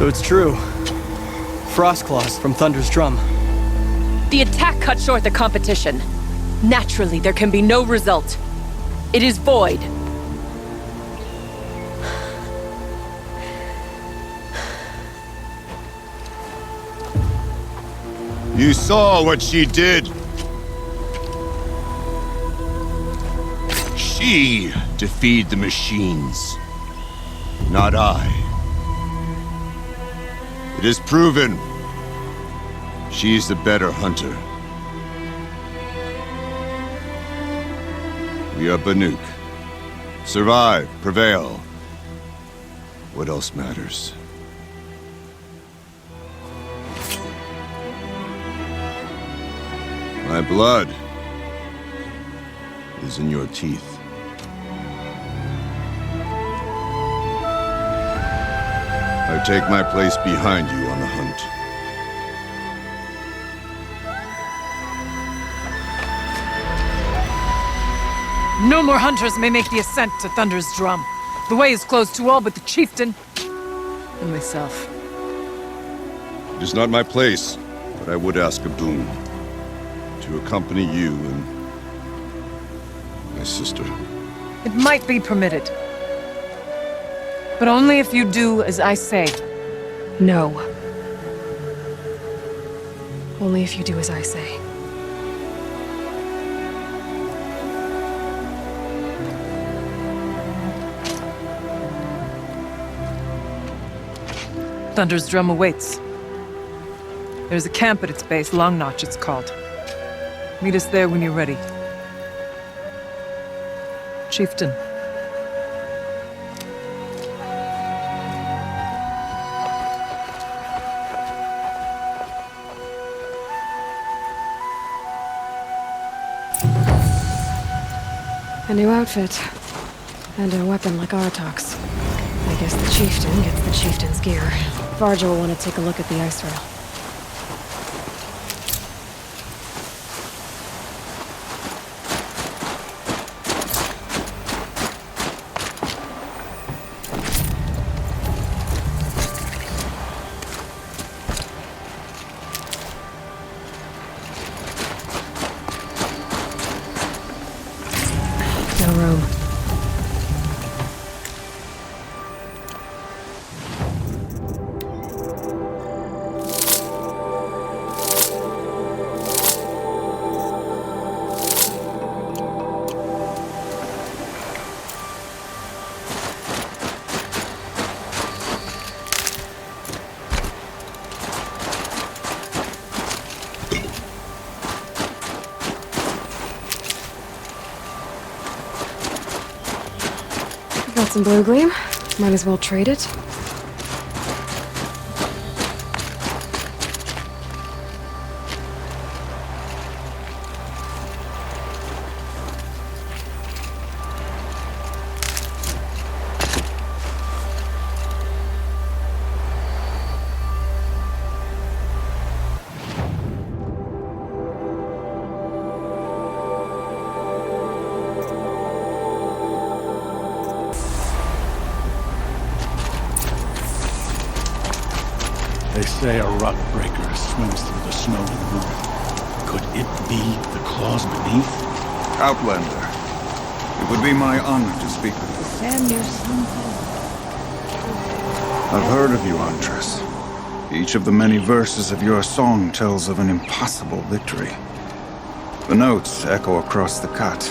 So it's true. Frostclaws from Thunder's drum. The attack cut short the competition. Naturally, there can be no result. It is void. You saw what she did. She defeated the machines, not I. It is proven. She's the better hunter. We are Banuk. Survive, prevail. What else matters? My blood is in your teeth. I take my place behind you on the hunt. No more hunters may make the ascent to Thunder's drum. The way is closed to all but the chieftain and myself. It is not my place, but I would ask a boon. To accompany you and my sister. It might be permitted. But only if you do as I say. No. Only if you do as I say. Thunder's drum awaits. There's a camp at its base, Long Notch it's called. Meet us there when you're ready. Chieftain. A new outfit. And a weapon like Artok's. I guess the chieftain gets the chieftain's gear. Varja will want to take a look at the ice rail. No room. Got some blue gleam. Might as well trade it. They say a rock breaker swims through the snow in the north. Could it be the claws beneath? Outlander. It would be my honor to speak with you. I've heard of you, Huntress. Each of the many verses of your song tells of an impossible victory. The notes echo across the cut.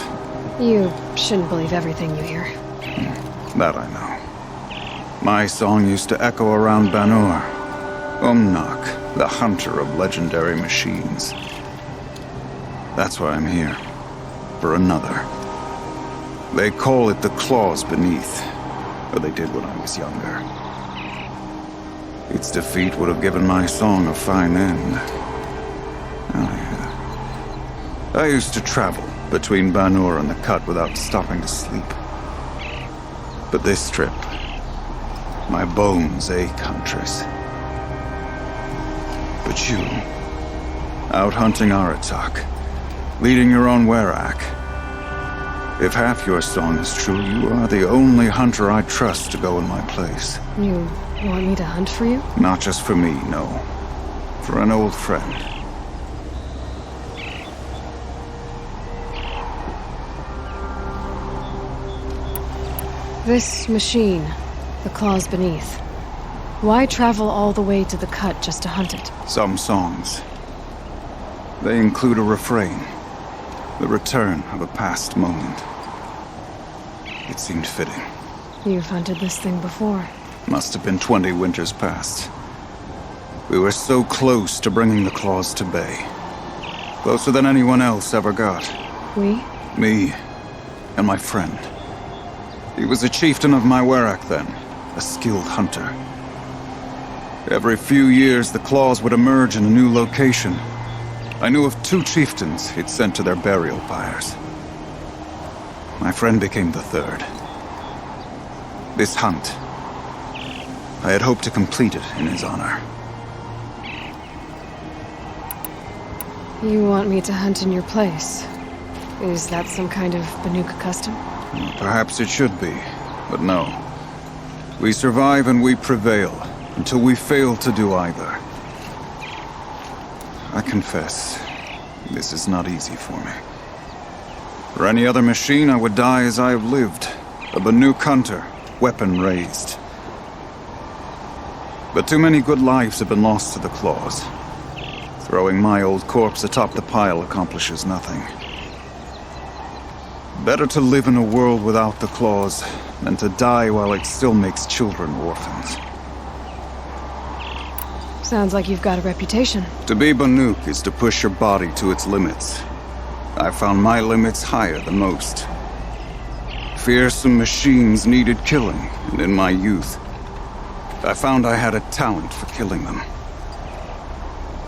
You shouldn't believe everything you hear. That I know. My song used to echo around Banur. Umnak, the hunter of legendary machines. That's why I'm here. For another. They call it the claws beneath. Or they did when I was younger. Its defeat would have given my song a fine end. Oh yeah. I used to travel between Banur and the Cut without stopping to sleep. But this trip, my bones ache, Huntress. But you, out hunting Aratak, leading your own Werak. If half your song is true, you are the only hunter I trust to go in my place. You want me to hunt for you? Not just for me, no. For an old friend. This machine, the claws beneath. Why travel all the way to the cut just to hunt it? Some songs. They include a refrain. The return of a past moment. It seemed fitting. You've hunted this thing before. Must have been 20 winters past. We were so close to bringing the claws to bay. Closer than anyone else ever got. We? Me and my friend. He was a chieftain of my Werak then, a skilled hunter. Every few years, the claws would emerge in a new location. I knew of 2 chieftains he'd sent to their burial pyres. My friend became the 3rd. This hunt, I had hoped to complete it in his honor. You want me to hunt in your place? Is that some kind of Banuk custom? Perhaps it should be, but no. We survive and we prevail, until we fail to do either. I confess, this is not easy for me. For any other machine, I would die as I have lived. A Banuk hunter, weapon raised. But too many good lives have been lost to the claws. Throwing my old corpse atop the pile accomplishes nothing. Better to live in a world without the claws than to die while it still makes children orphans. Sounds like you've got a reputation. To be Banuk is to push your body to its limits. I found my limits higher than most. Fearsome machines needed killing, and in my youth, I found I had a talent for killing them.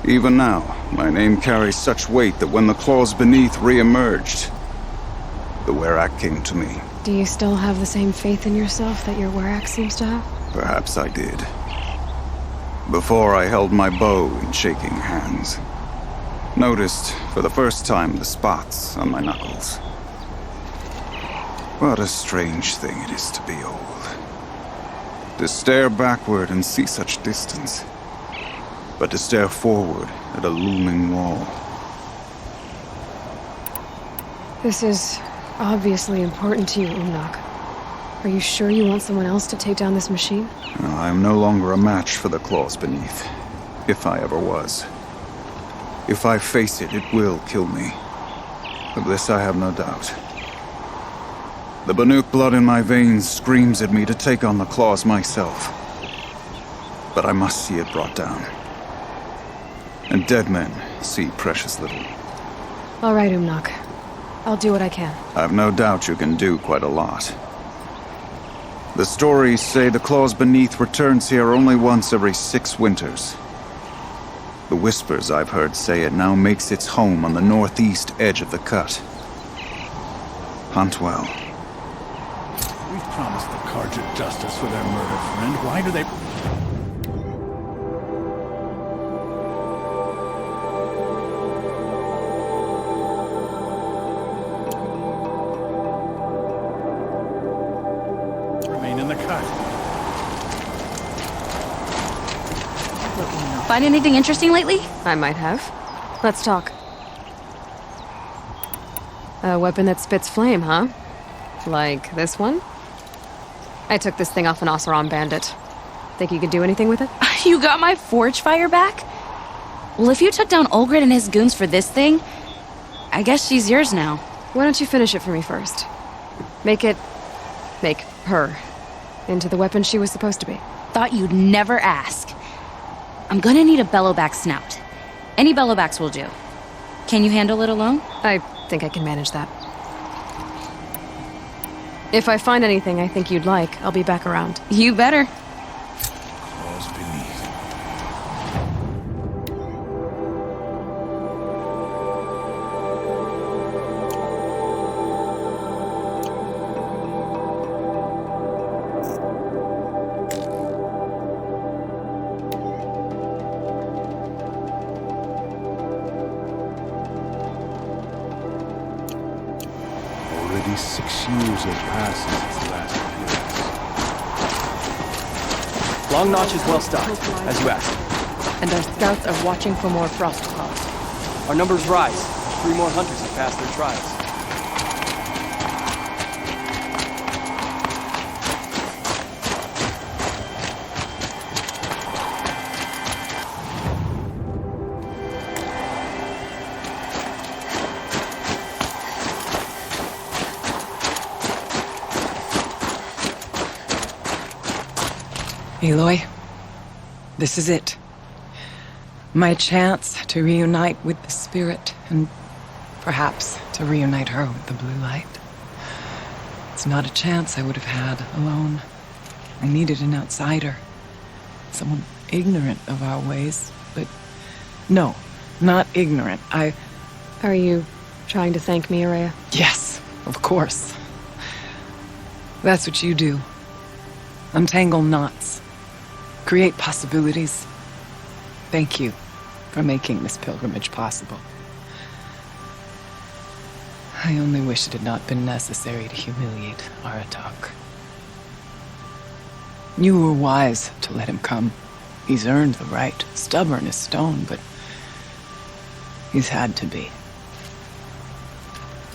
Even now, my name carries such weight that when the claws beneath re-emerged, the Werak came to me. Do you still have the same faith in yourself that your Werak seems to have? Perhaps I did. Before I held my bow in shaking hands. Noticed, for the first time, the spots on my knuckles. What a strange thing it is to be old. To stare backward and see such distance. But to stare forward at a looming wall. This is obviously important to you, Umnak. Are you sure you want someone else to take down this machine? I am no longer a match for the claws beneath. If I ever was. If I face it, it will kill me. Of this I have no doubt. The Banuk blood in my veins screams at me to take on the claws myself. But I must see it brought down. And dead men see precious little. All right, Umnak. I'll do what I can. I've no doubt you can do quite a lot. The stories say the claws beneath returns here only once every 6 winters. The whispers I've heard say it now makes its home on the northeast edge of the cut. Hunt well. We've promised the Carja justice for their murdered friend. Why do they... remain in the cut? Find anything interesting lately? I might have. Let's talk. A weapon that spits flame, huh? Like this one? I took this thing off an Oseram bandit. Think you could do anything with it? You got my forge fire back? Well, if you took down Olgrid and his goons for this thing, I guess she's yours now. Why don't you finish it for me first? Make her into the weapon she was supposed to be. Thought you'd never ask. I'm gonna need a bellowback snout. Any bellowbacks will do. Can you handle it alone? I think I can manage that. If I find anything I think you'd like, I'll be back around. You better. Claws beneath. Already 6 6 years have passed since its last appearance. Long Notch is well stocked, as you asked. And our scouts are watching for more frost claws. Our numbers rise. 3 more hunters have passed their trials. Aloy, this is it. My chance to reunite with the spirit, and perhaps to reunite her with the blue light. It's not a chance I would have had alone. I needed an outsider. Someone ignorant of our ways, but no, not ignorant. Are you trying to thank me, Ourea? Yes, of course. That's what you do. Untangle knots. Create possibilities. Thank you for making this pilgrimage possible. I only wish it had not been necessary to humiliate Aratak. You were wise to let him come. He's earned the right. Stubborn as stone, but he's had to be.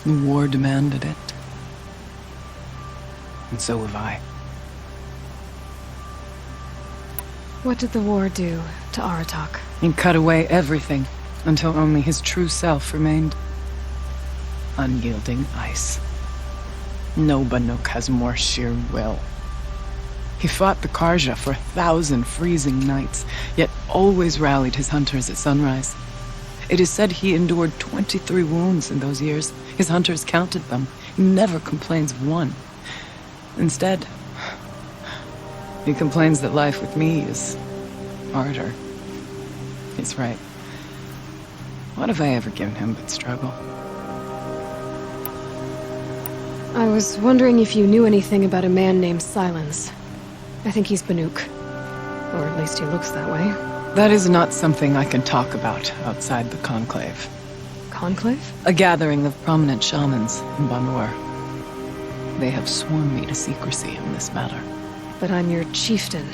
The war demanded it. And so have I. What did the war do to Aratak? He cut away everything until only his true self remained. Unyielding ice. No Banuk has more sheer will. He fought the Karja for 1,000 freezing nights, yet always rallied his hunters at sunrise. It is said he endured 23 wounds in those years. His hunters counted them. He never complains of one. Instead, he complains that life with me is harder. He's right. What have I ever given him but struggle? I was wondering if you knew anything about a man named Silence. I think he's Banuk. Or at least he looks that way. That is not something I can talk about outside the Conclave. Conclave? A gathering of prominent shamans in Banur. They have sworn me to secrecy in this matter. But I'm your chieftain.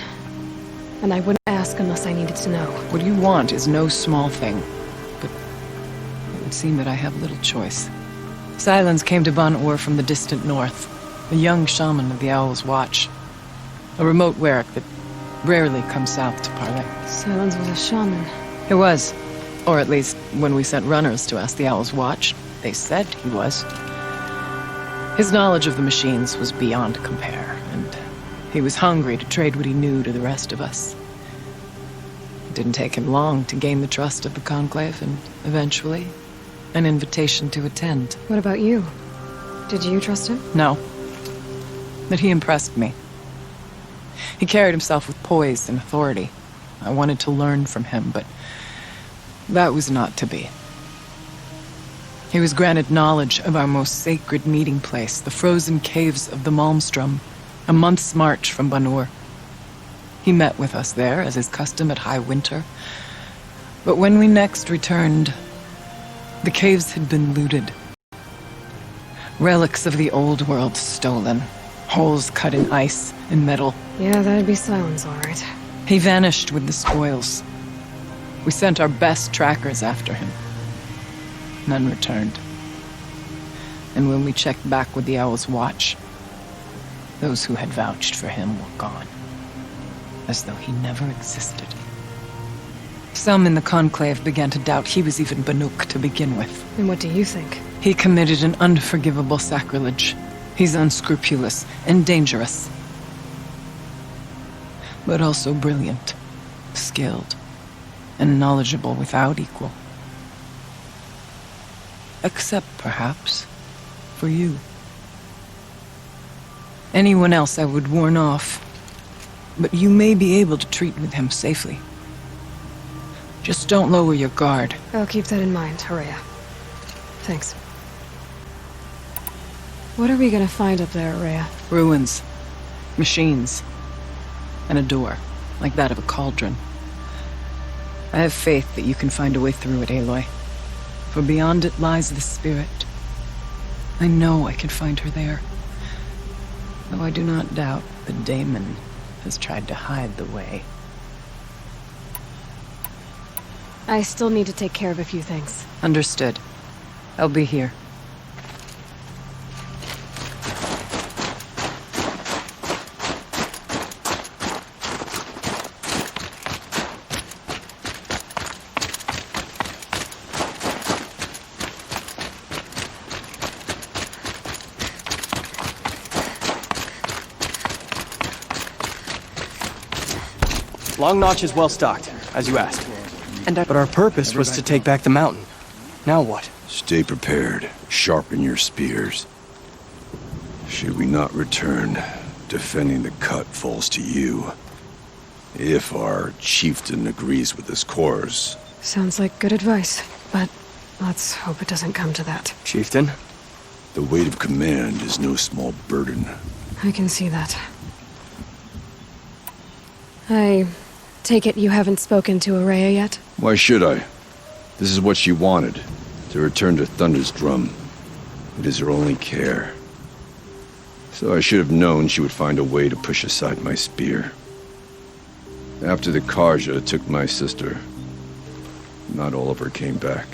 And I wouldn't ask unless I needed to know. What you want is no small thing. But it would seem that I have little choice. Silence came to Banur from the distant north. A young shaman of the Owl's Watch. A remote Werak that rarely comes south to parley. Silence was a shaman. He was. Or at least, when we sent runners to ask the Owl's Watch, they said he was. His knowledge of the machines was beyond compare, and he was hungry to trade what he knew to the rest of us. It didn't take him long to gain the trust of the Conclave, and eventually, an invitation to attend. What about you? Did you trust him? No. But he impressed me. He carried himself with poise and authority. I wanted to learn from him, but that was not to be. He was granted knowledge of our most sacred meeting place, the frozen caves of the Malmstrom, a month's march from Banur. He met with us there, as is custom at high winter. But when we next returned, the caves had been looted. Relics of the old world stolen. Holes cut in ice and metal. Yeah, that'd be Silence, all right. He vanished with the spoils. We sent our best trackers after him. None returned. And when we checked back with the Owl's Watch, those who had vouched for him were gone. As though he never existed. Some in the Conclave began to doubt he was even Banuk to begin with. And what do you think? He committed an unforgivable sacrilege. He's unscrupulous and dangerous. But also brilliant, skilled, and knowledgeable without equal. Except, perhaps, for you. Anyone else I would warn off, but you may be able to treat with him safely. Just don't lower your guard. I'll keep that in mind, Ourea. Thanks. What are we gonna find up there, Ourea? Ruins, machines, and a door, like that of a cauldron. I have faith that you can find a way through it, Aloy. For beyond it lies the spirit. I know I can find her there. Though I do not doubt the daemon has tried to hide the way. I still need to take care of a few things. Understood. I'll be here. Long Notch is well stocked, as you asked. But our purpose was to take back the mountain. Now what? Stay prepared. Sharpen your spears. Should we not return, defending the cut falls to you. If our chieftain agrees with this course. Sounds like good advice, but let's hope it doesn't come to that. Chieftain? The weight of command is no small burden. I can see that. I take it you haven't spoken to Araya yet? Why should I? This is what she wanted, to return to Thunder's Drum. It is her only care. So I should have known she would find a way to push aside my spear. After the Karja took my sister, not all of her came back.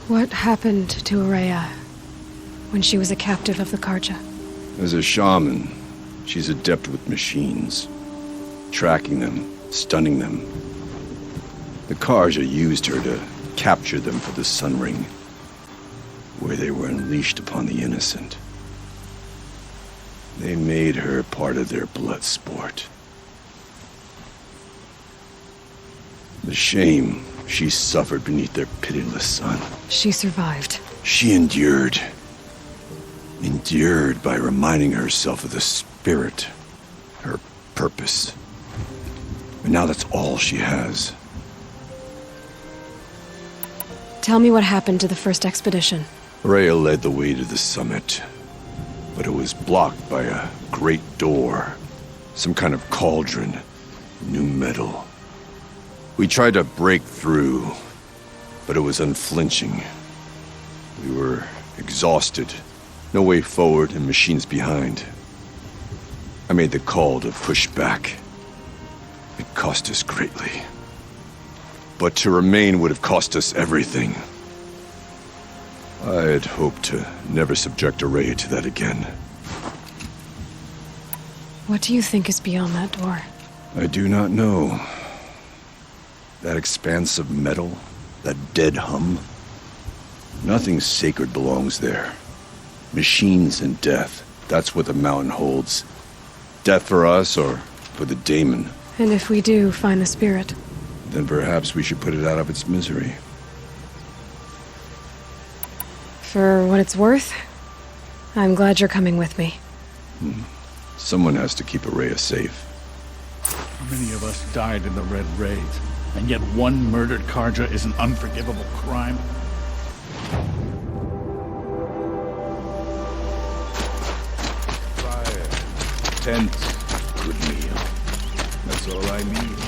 What happened to Araya when she was a captive of the Karja? As a shaman, she's adept with machines. Tracking them, stunning them. The Karja used her to capture them for the Sun Ring, where they were unleashed upon the innocent. They made her part of their blood sport. The shame she suffered beneath their pitiless sun. She survived. She endured. Endured by reminding herself of the spirit, her purpose. And now that's all she has. Tell me what happened to the first expedition. Rhea led the way to the summit, but it was blocked by a great door. Some kind of cauldron, new metal. We tried to break through, but it was unflinching. We were exhausted. No way forward and machines behind. I made the call to push back. It cost us greatly. But to remain would have cost us everything. I had hoped to never subject Araya to that again. What do you think is beyond that door? I do not know. That expanse of metal, that dead hum. Nothing sacred belongs there. Machines and death, that's what the mountain holds. Death for us or for the daemon. And if we do find the spirit? Then perhaps we should put it out of its misery. For what it's worth, I'm glad you're coming with me. Someone has to keep Araya safe. Many of us died in the Red Raids, and yet one murdered Karja is an unforgivable crime. Fire, tent, good meal. That's all I need.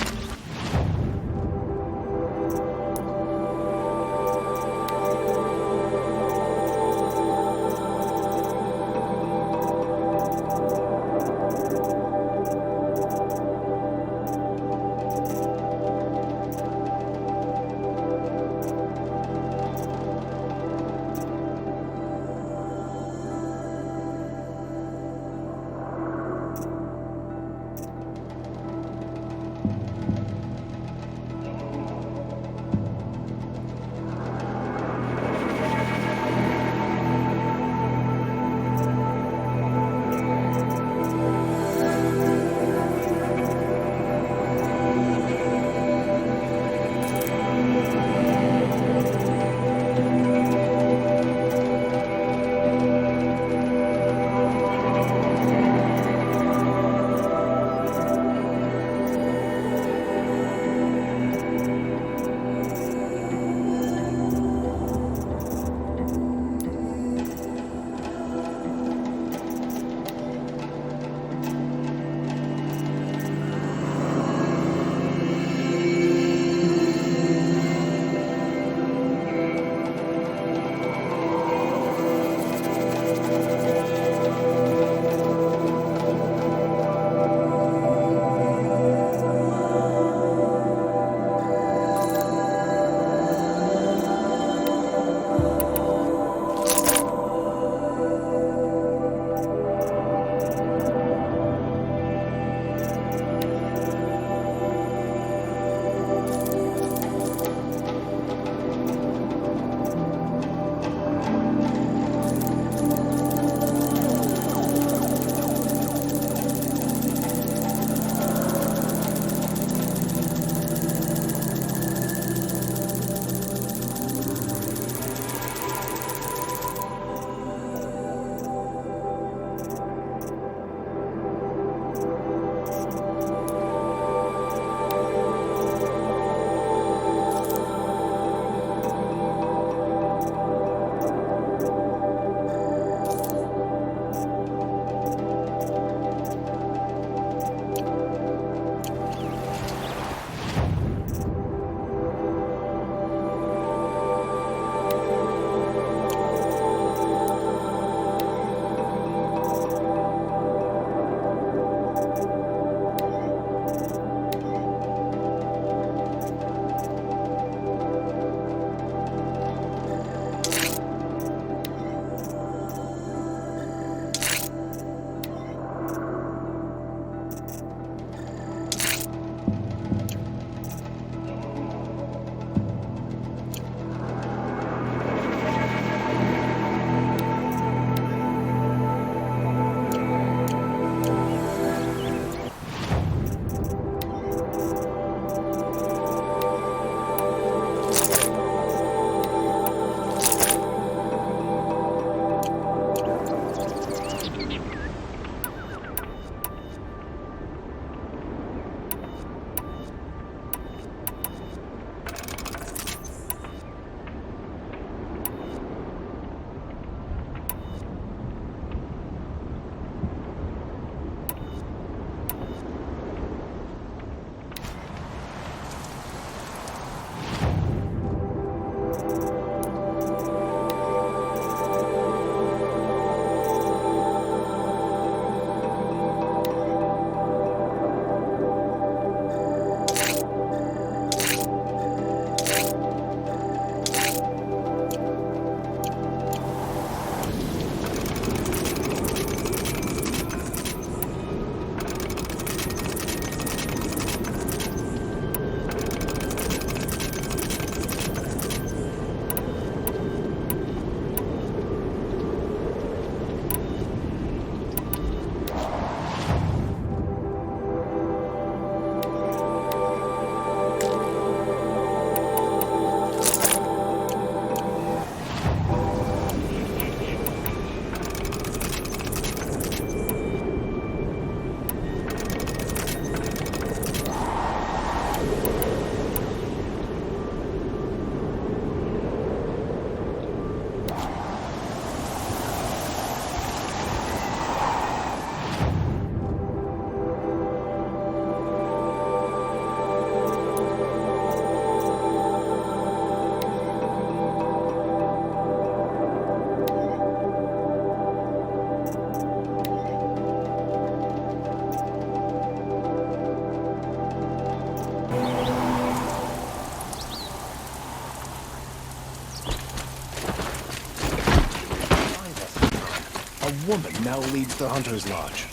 A woman now leads the Hunter's Lodge.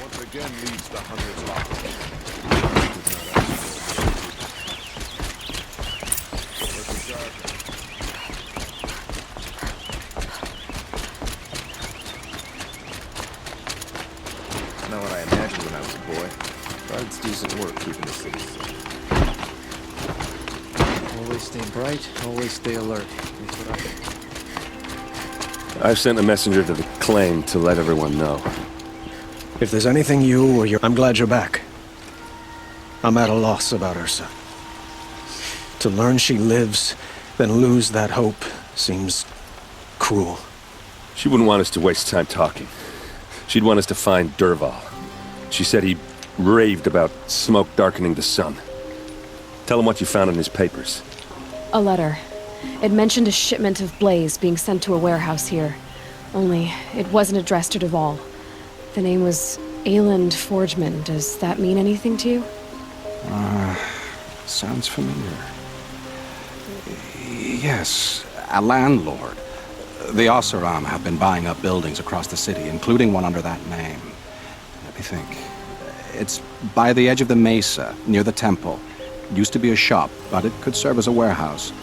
Once again leads the Hunter's Lodge. Not what I imagined when I was a boy. Guards decent work keeping the city safe. Always stay bright, always stay alert. That's what I think. I've sent a messenger to the claim to let everyone know. If there's anything you or your... I'm glad you're back. I'm at a loss about Ursa. To learn she lives, then lose that hope, seems cruel. She wouldn't want us to waste time talking. She'd want us to find Dervahl. She said he raved about smoke darkening the sun. Tell him what you found in his papers. A letter. It mentioned a shipment of blaze being sent to a warehouse here. Only, it wasn't addressed to Dervahl. The name was Ayland Forgeman. Does that mean anything to you? Sounds familiar. Yes, a landlord. The Oseram have been buying up buildings across the city, including one under that name. Let me think. It's by the edge of the mesa, near the temple. It used to be a shop, but it could serve as a warehouse.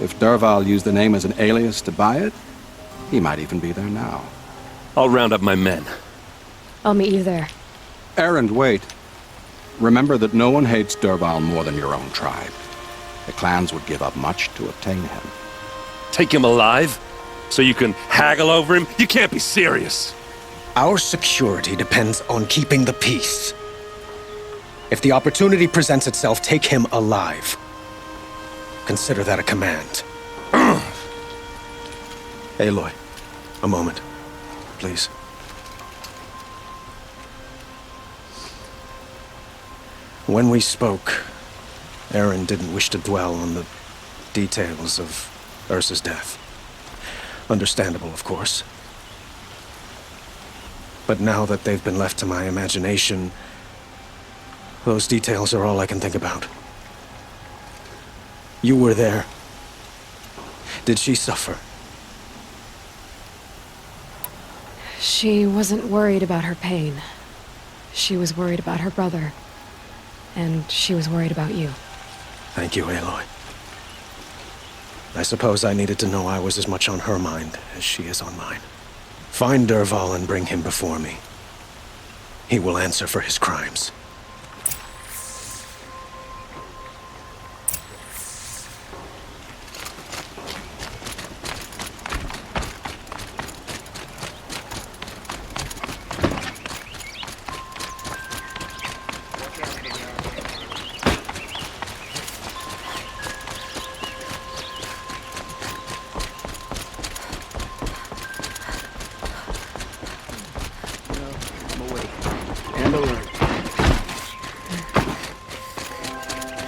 If Dervahl used the name as an alias to buy it, he might even be there now. I'll round up my men. I'll meet you there. Erend, wait. Remember that no one hates Dervahl more than your own tribe. The clans would give up much to obtain him. Take him alive? So you can haggle over him? You can't be serious. Our security depends on keeping the peace. If the opportunity presents itself, take him alive. Consider that a command. Aloy, a moment, please. When we spoke, Erend didn't wish to dwell on the details of Ursa's death. Understandable, of course. But now that they've been left to my imagination, those details are all I can think about. You were there. Did she suffer? She wasn't worried about her pain. She was worried about her brother. And she was worried about you. Thank you, Aloy. I suppose I needed to know I was as much on her mind as she is on mine. Find Dervahl and bring him before me. He will answer for his crimes.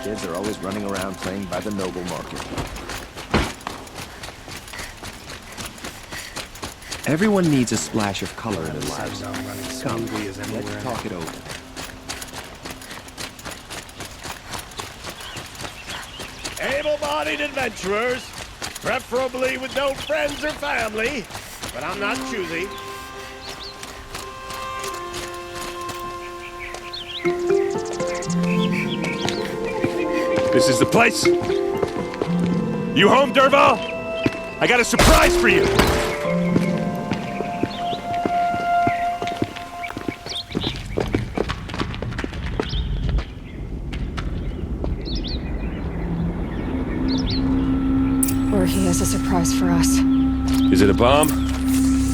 Kids are always running around playing by the noble market. Everyone needs a splash of color in their lives. Come, let's talk it over. Able-bodied adventurers, preferably with no friends or family, but I'm not choosy. This is the place? You home, Dervahl? I got a surprise for you! Or he has a surprise for us. Is it a bomb?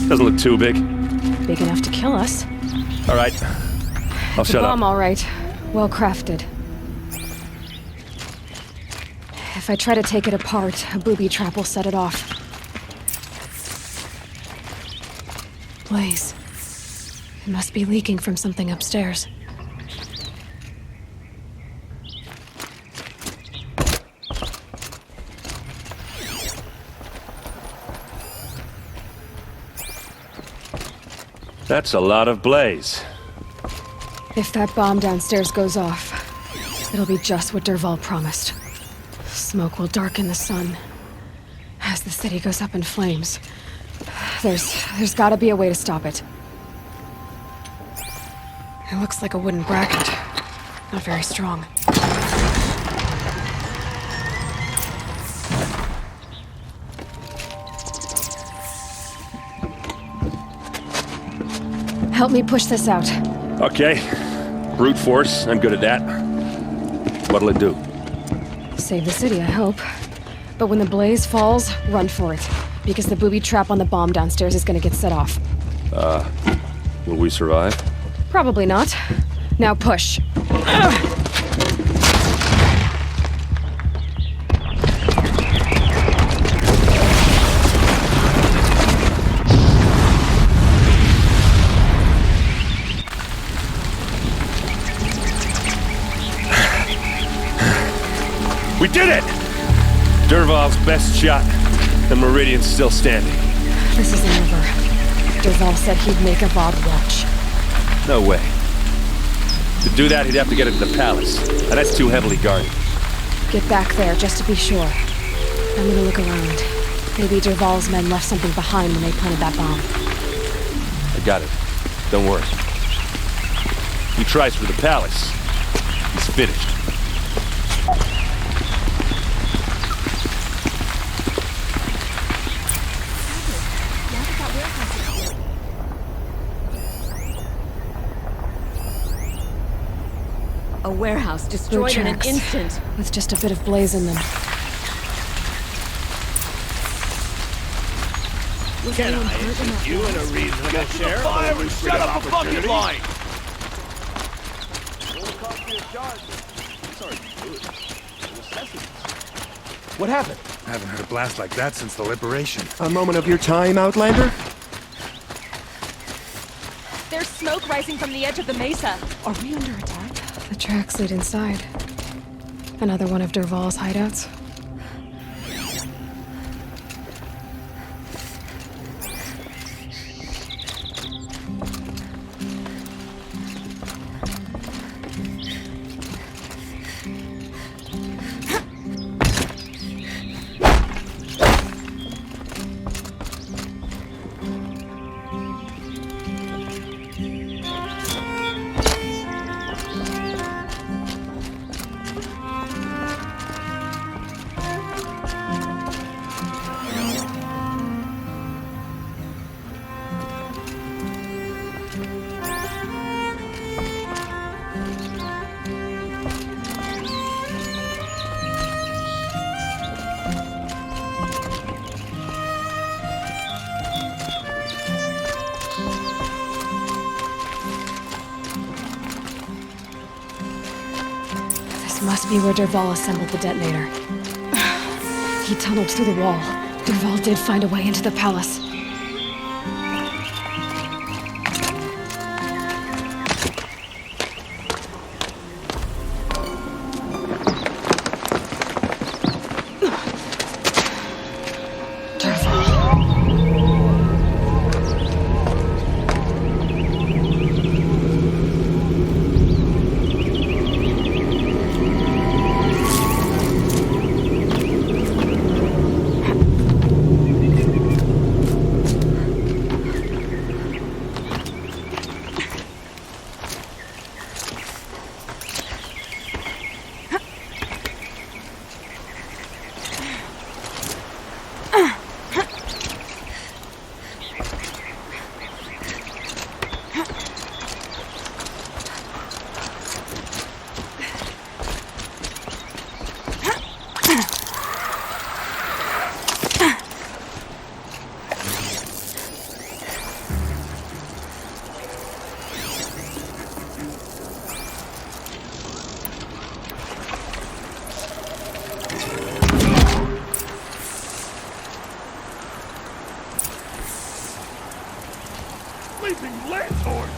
Doesn't look too big. Big enough to kill us. All right. I'll It's shut a bomb, up. all right. Well crafted. If I try to take it apart, a booby trap will set it off. Blaze. It must be leaking from something upstairs. That's a lot of blaze. If that bomb downstairs goes off, it'll be just what Dervahl promised. smoke will darken the sun as the city goes up in flames. There's gotta be a way to stop it. It looks like a wooden bracket. Not very strong. Help me push this out. Okay. Brute force, I'm good at that. What'll it do? Save the city, I hope. But when the blaze falls, run for it. Because the booby trap on the bomb downstairs is gonna get set off. Will we survive? Probably not. Now push. We did it! Dervahl's best shot, and Meridian's still standing. This isn't over. Dervahl said he'd make Avad watch. No way. To do that, he'd have to get into the palace, and that's too heavily guarded. Get back there, just to be sure. I'm gonna look around. Maybe Dervahl's men left something behind when they planted that bomb. I got it. Don't worry. He tries for the palace. He's finished. A warehouse destroyed in an tracks, instant. with just a bit of blaze in them. Can I interest you in a reasonable share of a lucrative opportunity? What happened? I haven't heard a blast like that since the liberation. A moment of your time, Outlander? There's smoke rising from the edge of the mesa. Are we under attack? The tracks lead inside. Another one of Dervahl's hideouts. Must be where Dervahl assembled the detonator. He tunneled through the wall. Dervahl did find a way into the palace. Sleeping lanthorn!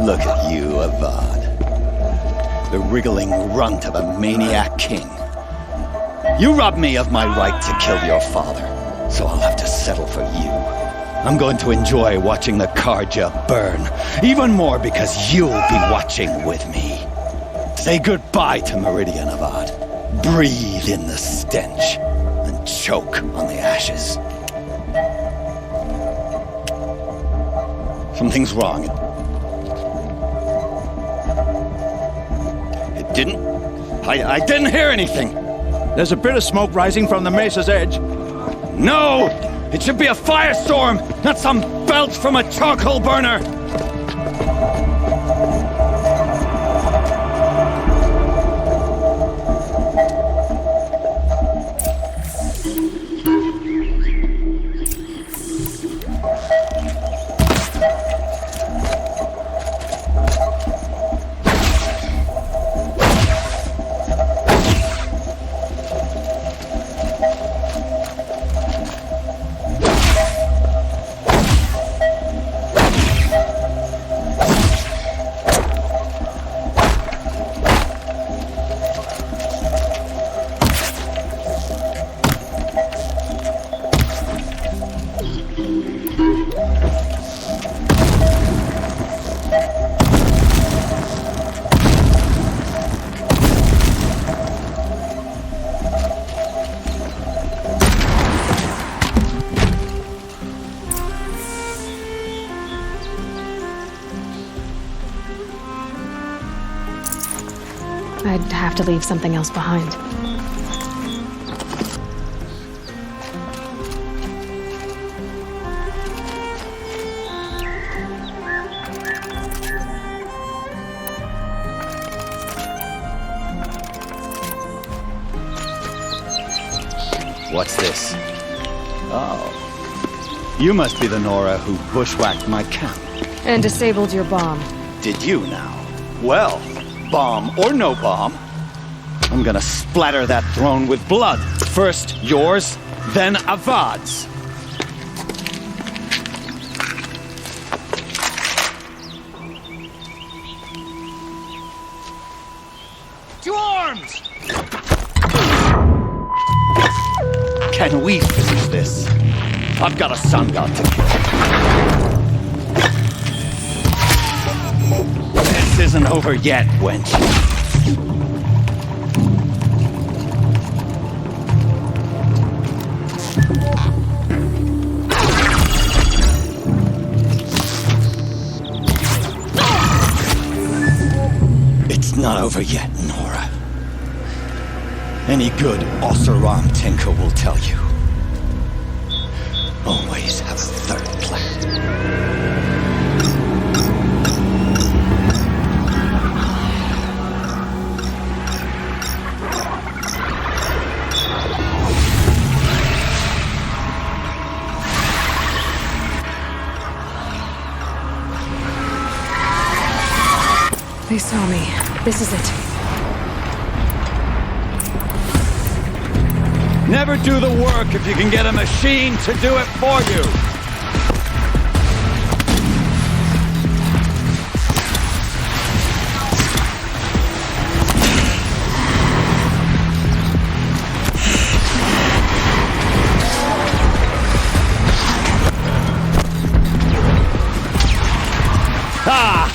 Look at you, Avad. The wriggling runt of a maniac king. You robbed me of my right to kill your father, so I'll have to settle for you. I'm going to enjoy watching the Karja burn, even more because you'll be watching with me. Say goodbye to Meridian, Avad. Breathe in the stench, and choke on the ashes. Something's wrong. It didn't... I didn't hear anything. There's a bit of smoke rising from the mesa's edge. No! It should be a firestorm, not some belch from a charcoal burner! I'd have to leave something else behind. What's this? Oh. You must be the Nora who bushwhacked my camp. And disabled your bomb. Did you now? Well, bomb or no bomb, I'm gonna splatter that throne with blood. First yours, then Avad's. To arms! Can we finish this? I've got a sun god to kill. This isn't over yet, wench. It's not over yet, Nora. Any good Oseram tinker will tell you. Always have a third plan. They saw me. This is it. Never do the work if you can get a machine to do it for you. Ah!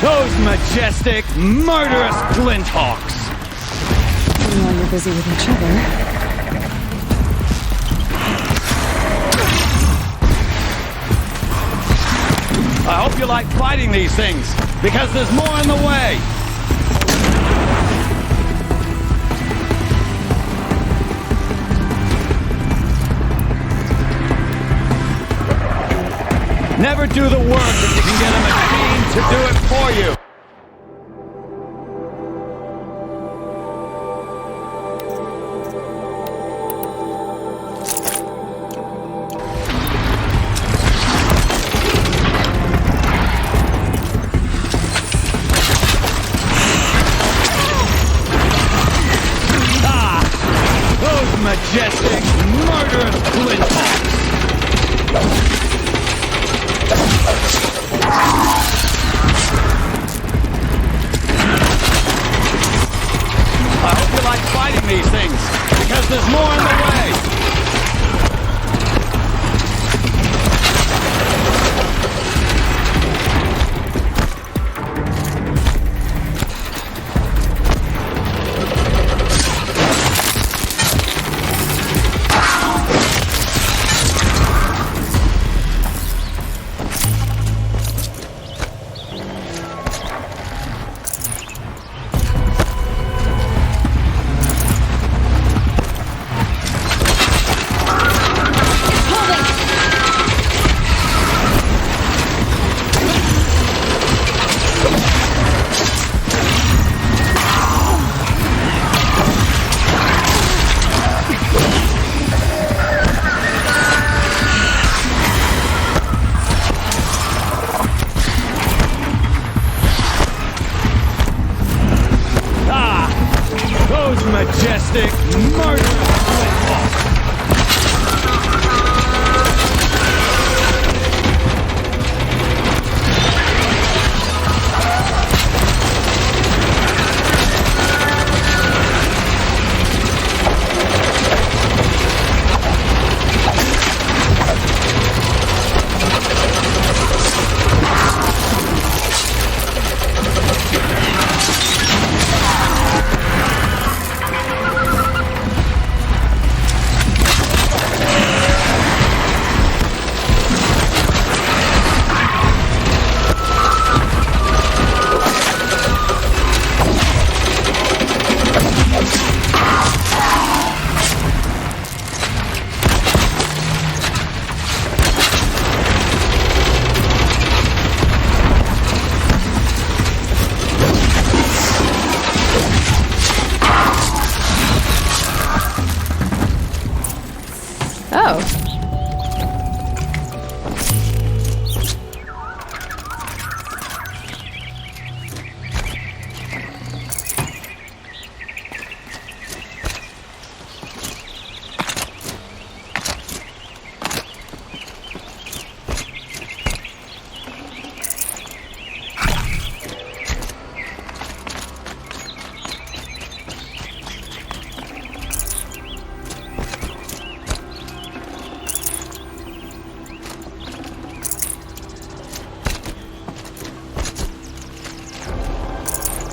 Those majestic, murderous Glinthawks! While you're busy with each other. I hope you like fighting these things, because there's more in the way! Never do the work if you can get a machine to do it for you! Majestic, murderous Glinthawks!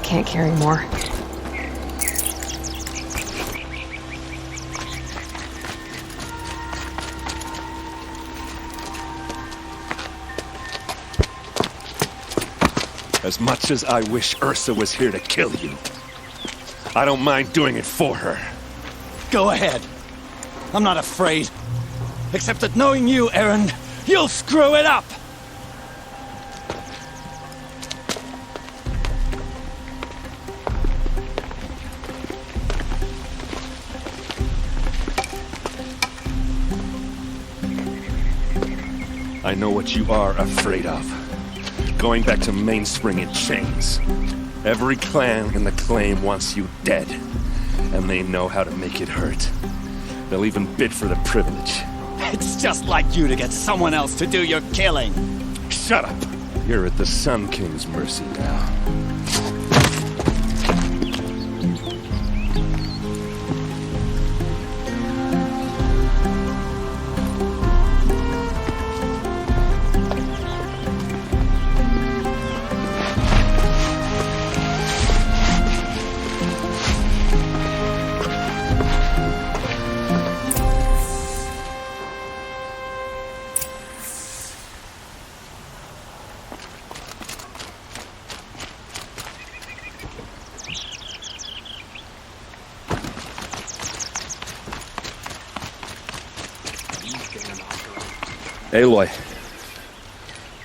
can't carry more. As much as I wish Ursa was here to kill you, I don't mind doing it for her. Go ahead. I'm not afraid. Except that knowing you, Erend, you'll screw it up! I know what you are afraid of. Going back to Mainspring in chains. Every clan in the Claim wants you dead. And they know how to make it hurt. They'll even bid for the privilege. It's just like you to get someone else to do your killing. Shut up! You're at the Sun King's mercy now. Aloy,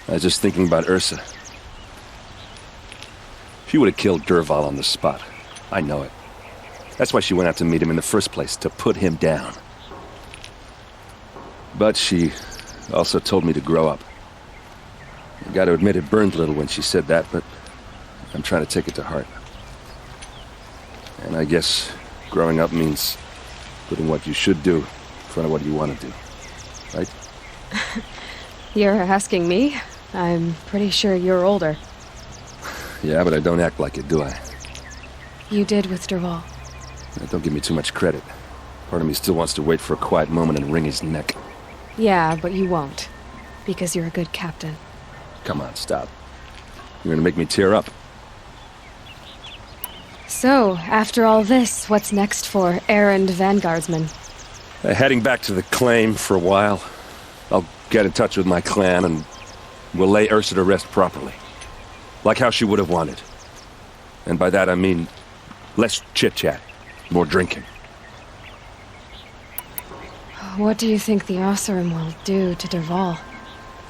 I was just thinking about Ursa. She would have killed Dervahl on the spot. I know it. That's why she went out to meet him in the first place, to put him down. But she also told me to grow up. I gotta admit it burned a little when she said that, but I'm trying to take it to heart. And I guess growing up means putting what you should do in front of what you want to do. Right? You're asking me? I'm pretty sure you're older. Yeah, but I don't act like it, do I? You did with Dervahl. Don't give me too much credit. Part of me still wants to wait for a quiet moment and wring his neck. Yeah, but you won't. Because you're a good captain. Come on, stop. You're gonna make me tear up. So, after all this, what's next for Erend Vanguardsman? Heading back to the Claim for a while. I'll get in touch with my clan and we'll lay Ursa to rest properly. Like how she would have wanted. And by that I mean less chit-chat, more drinking. What do you think the Oseram will do to Dervahl?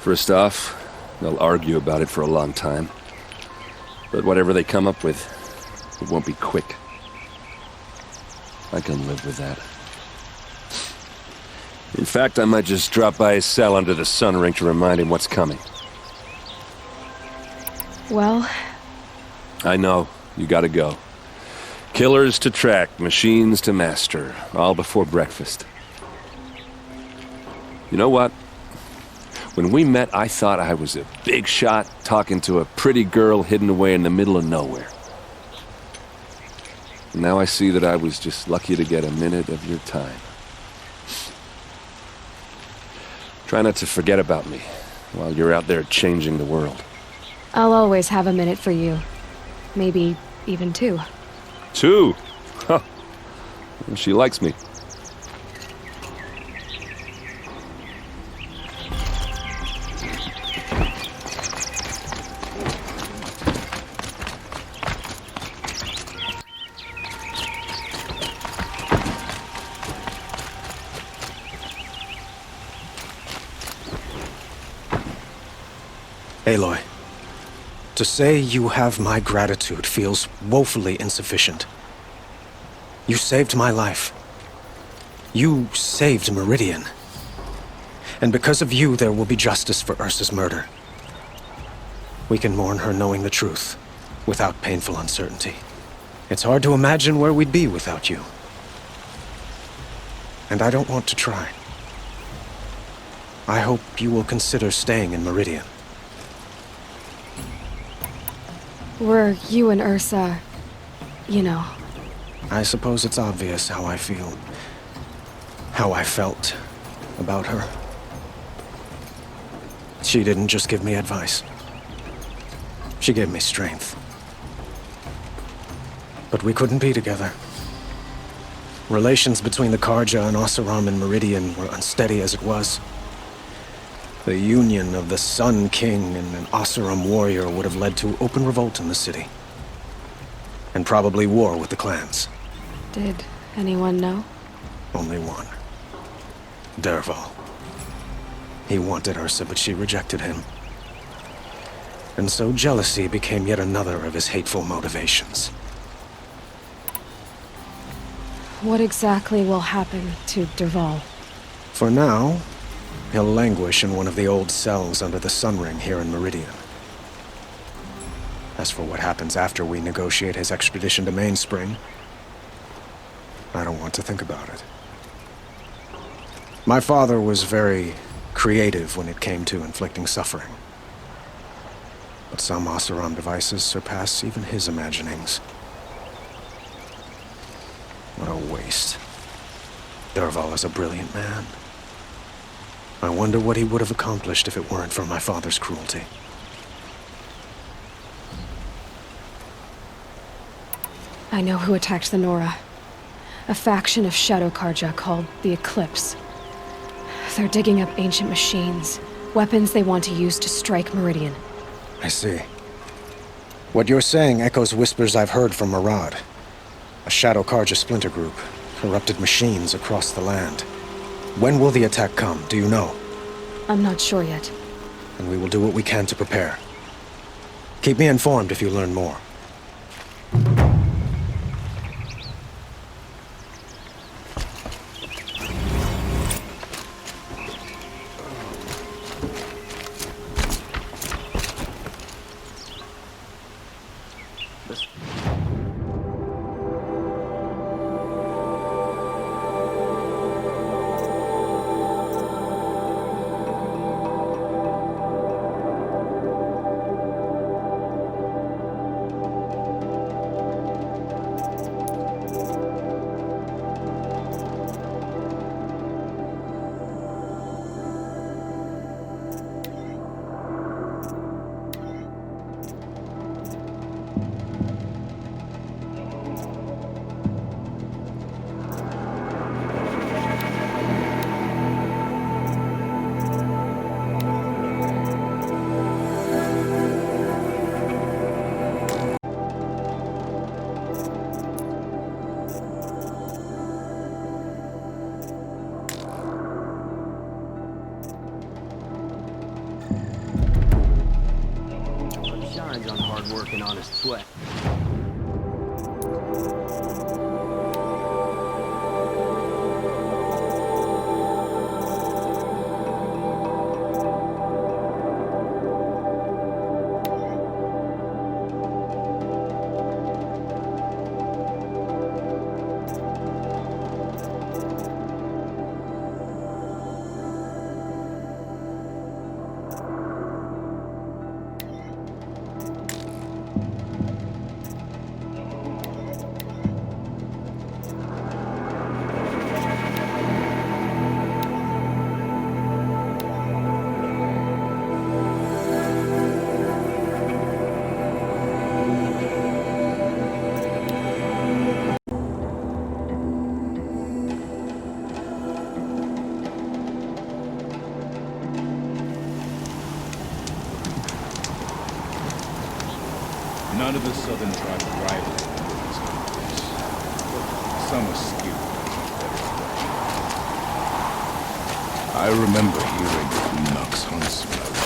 First off, they'll argue about it for a long time. But whatever they come up with, it won't be quick. I can live with that. In fact, I might just drop by his cell under the sun ring to remind him what's coming. Well... I know. You gotta go. Killers to track, machines to master. All before breakfast. You know what? When we met, I thought I was a big shot talking to a pretty girl hidden away in the middle of nowhere. And now I see that I was just lucky to get a minute of your time. Try not to forget about me while you're out there changing the world. I'll always have a minute for you. Maybe even two. Two? Huh. She likes me. Aloy, to say you have my gratitude feels woefully insufficient. You saved my life. You saved Meridian. And because of you, there will be justice for Ursa's murder. We can mourn her knowing the truth, without painful uncertainty. It's hard to imagine where we'd be without you. And I don't want to try. I hope you will consider staying in Meridian. Were you and Ursa, you know... I suppose it's obvious how I feel. How I felt about her. She didn't just give me advice. She gave me strength. But we couldn't be together. Relations between the Karja and Oseram and Meridian were unsteady as it was. The union of the Sun King and an Oseram warrior would have led to open revolt in the city. And probably war with the clans. Did anyone know? Only one. Dervahl. He wanted Ursa, but she rejected him. And so jealousy became yet another of his hateful motivations. What exactly will happen to Dervahl? For now, he'll languish in one of the old cells under the Sun Ring here in Meridian. As for what happens after we negotiate his extradition to Mainspring, I don't want to think about it. My father was very creative when it came to inflicting suffering. But some Oseram devices surpass even his imaginings. What a waste. Dervahl is a brilliant man. I wonder what he would have accomplished if it weren't for my father's cruelty. I know who attacked the Nora. A faction of Shadow Karja called the Eclipse. They're digging up ancient machines, weapons they want to use to strike Meridian. I see. What you're saying echoes whispers I've heard from Murad. A Shadow Karja splinter group, corrupted machines across the land. When will the attack come, do you know? I'm not sure yet. And we will do what we can to prepare. Keep me informed if you learn more. On hard work and honest sweat. None of the southern tribes rival these hunters. Some are skilled. I remember hearing Nux hunts when I was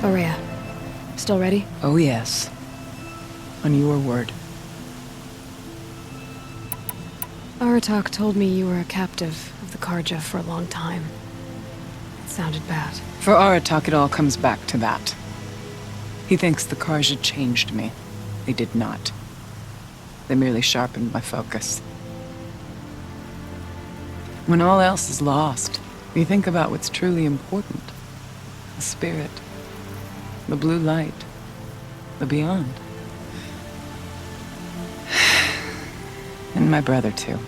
Aurea, still ready? Oh, yes. On your word. Aratak told me you were a captive of the Karja for a long time. It sounded bad. For Aratak, it all comes back to that. He thinks the Karja changed me. They did not. They merely sharpened my focus. When all else is lost, you think about what's truly important. The spirit. The blue light. The beyond. And my brother, too.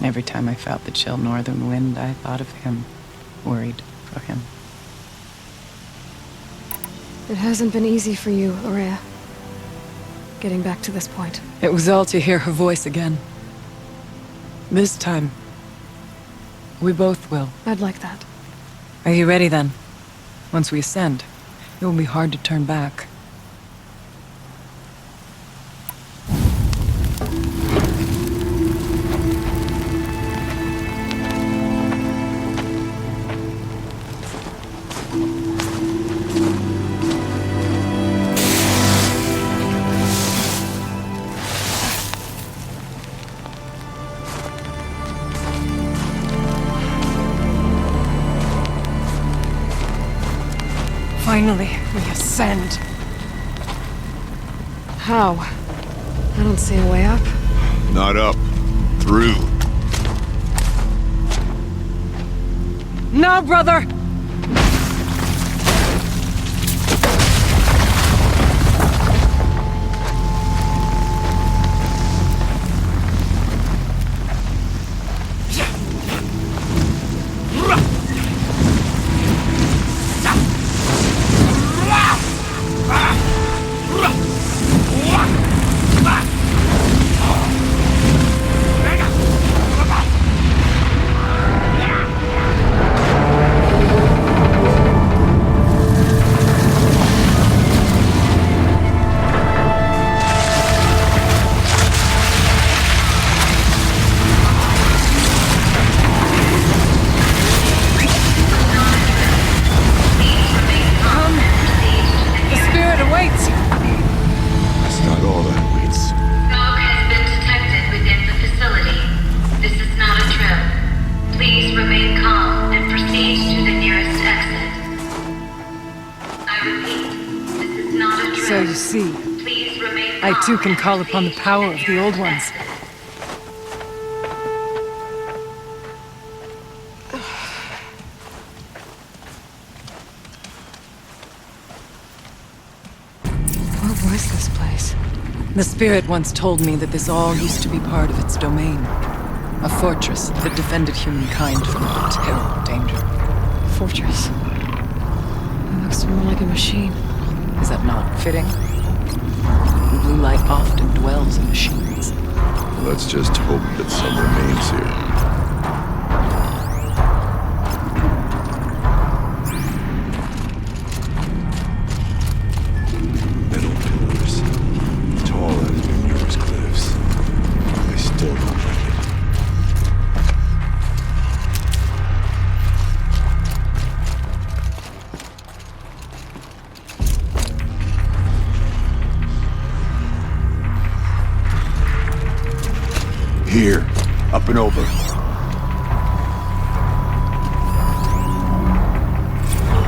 Every time I felt the chill northern wind, I thought of him. Worried for him. It hasn't been easy for you, Aurea. Getting back to this point. It was all to hear her voice again. This time, we both will. I'd like that. Are you ready then? Once we ascend, it will be hard to turn back. Finally, we ascend. How? I don't see a way up. Not up. Through. No, brother! So you see, I too can call upon the power of the Old Ones. What was this place? The Spirit once told me that this all used to be part of its domain. A fortress that defended humankind from terrible danger. Fortress? It looks more like a machine. Is that not fitting? The blue light often dwells in machines. Let's just hope that some remains here. Metal pillars, tall as Bemure's cliffs. I still don't like it. Here, up and over.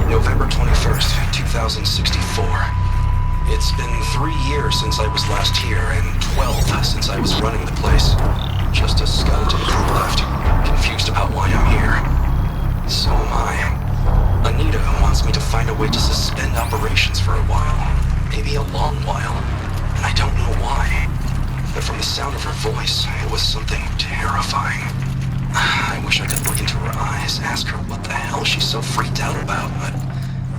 November 21st, 2064. It's been 3 years since I was last here, and 12 since I was running the place. Just a skeleton crew left, confused about why I'm here. So am I. Anita wants me to find a way to suspend operations for a while. Maybe a long while. And I don't know why. But from the sound of her voice, it was something terrifying. I wish I could look into her eyes, ask her what the hell she's so freaked out about, but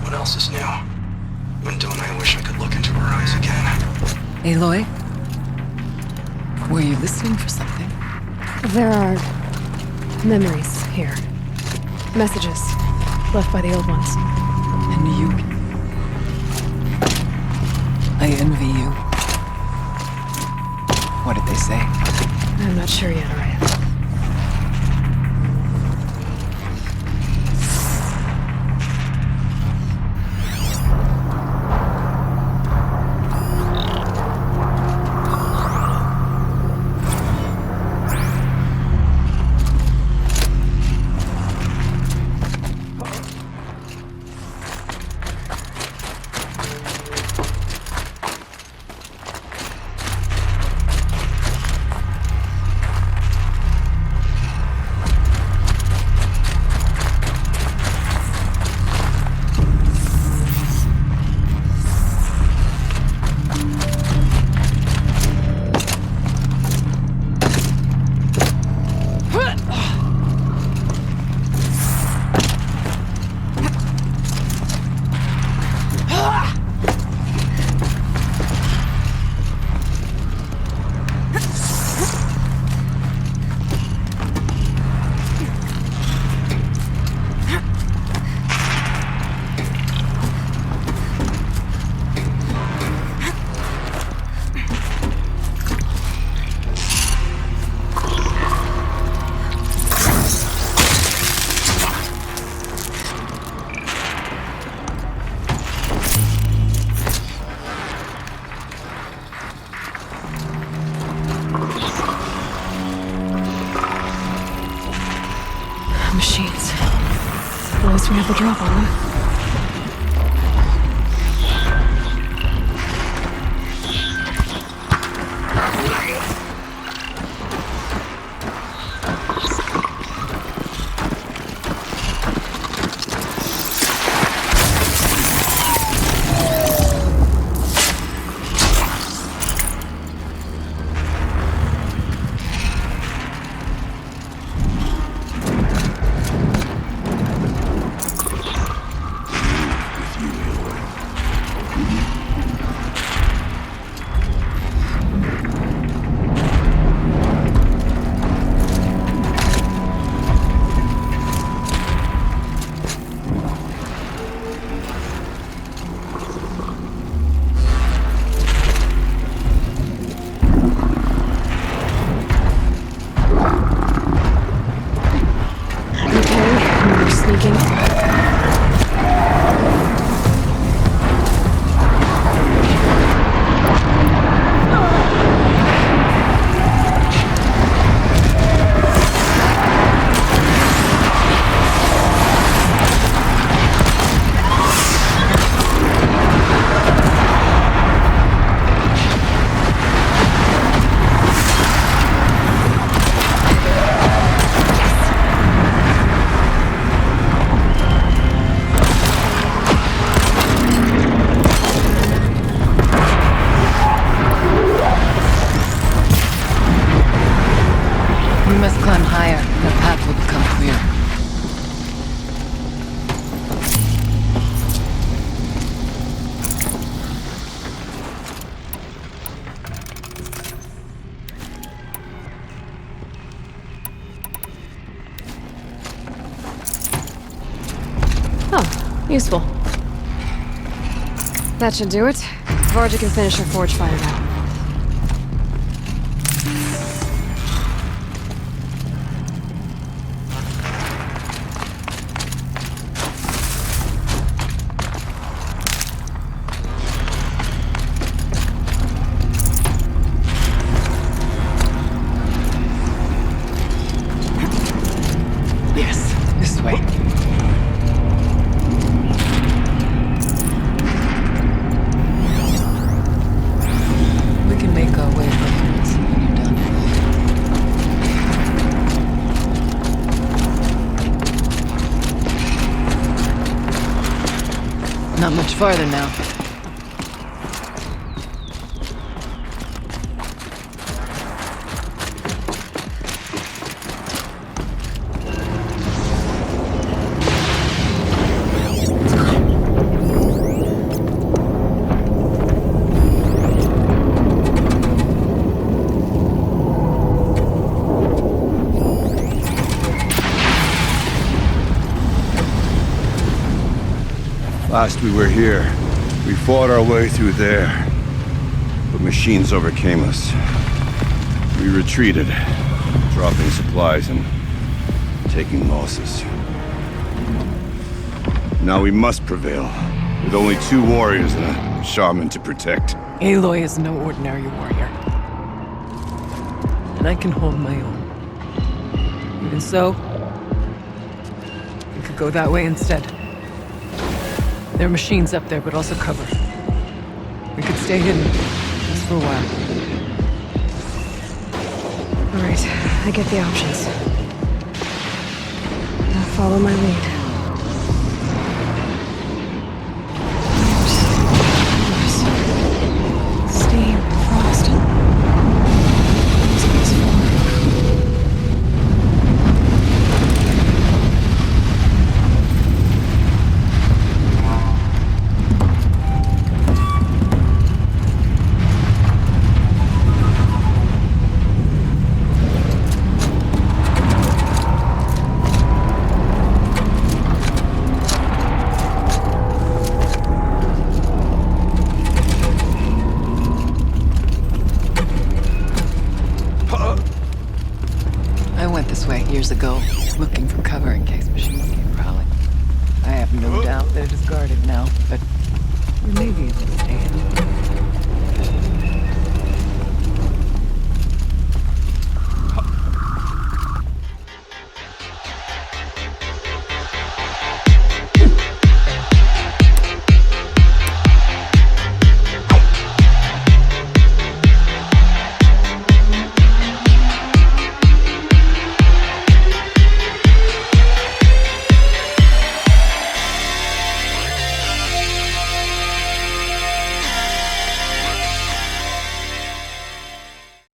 what else is new? And don't I wish I could look into her eyes again? Aloy? Were you listening for something? There are memories here. Messages left by the Old Ones. And you... I envy you. What did they say? I'm not sure yet, Aurea. least we have the drop on them. Useful. That should do it. Varga can finish her forge fire now. Yes, this way. Not much farther now. Last we were here, we fought our way through there. But machines overcame us. We retreated, dropping supplies and taking losses. Now we must prevail, with only 2 warriors and a shaman to protect. Aloy is no ordinary warrior. And I can hold my own. Even so, we could go that way instead. There are machines up there, but also cover. We could stay hidden, just for a while. All right, I get the options. Now follow my lead. Steam, frost. Space years ago, looking for cover in case machines came prowling. I have no doubt that it is guarded now, but we may be able to stay hidden.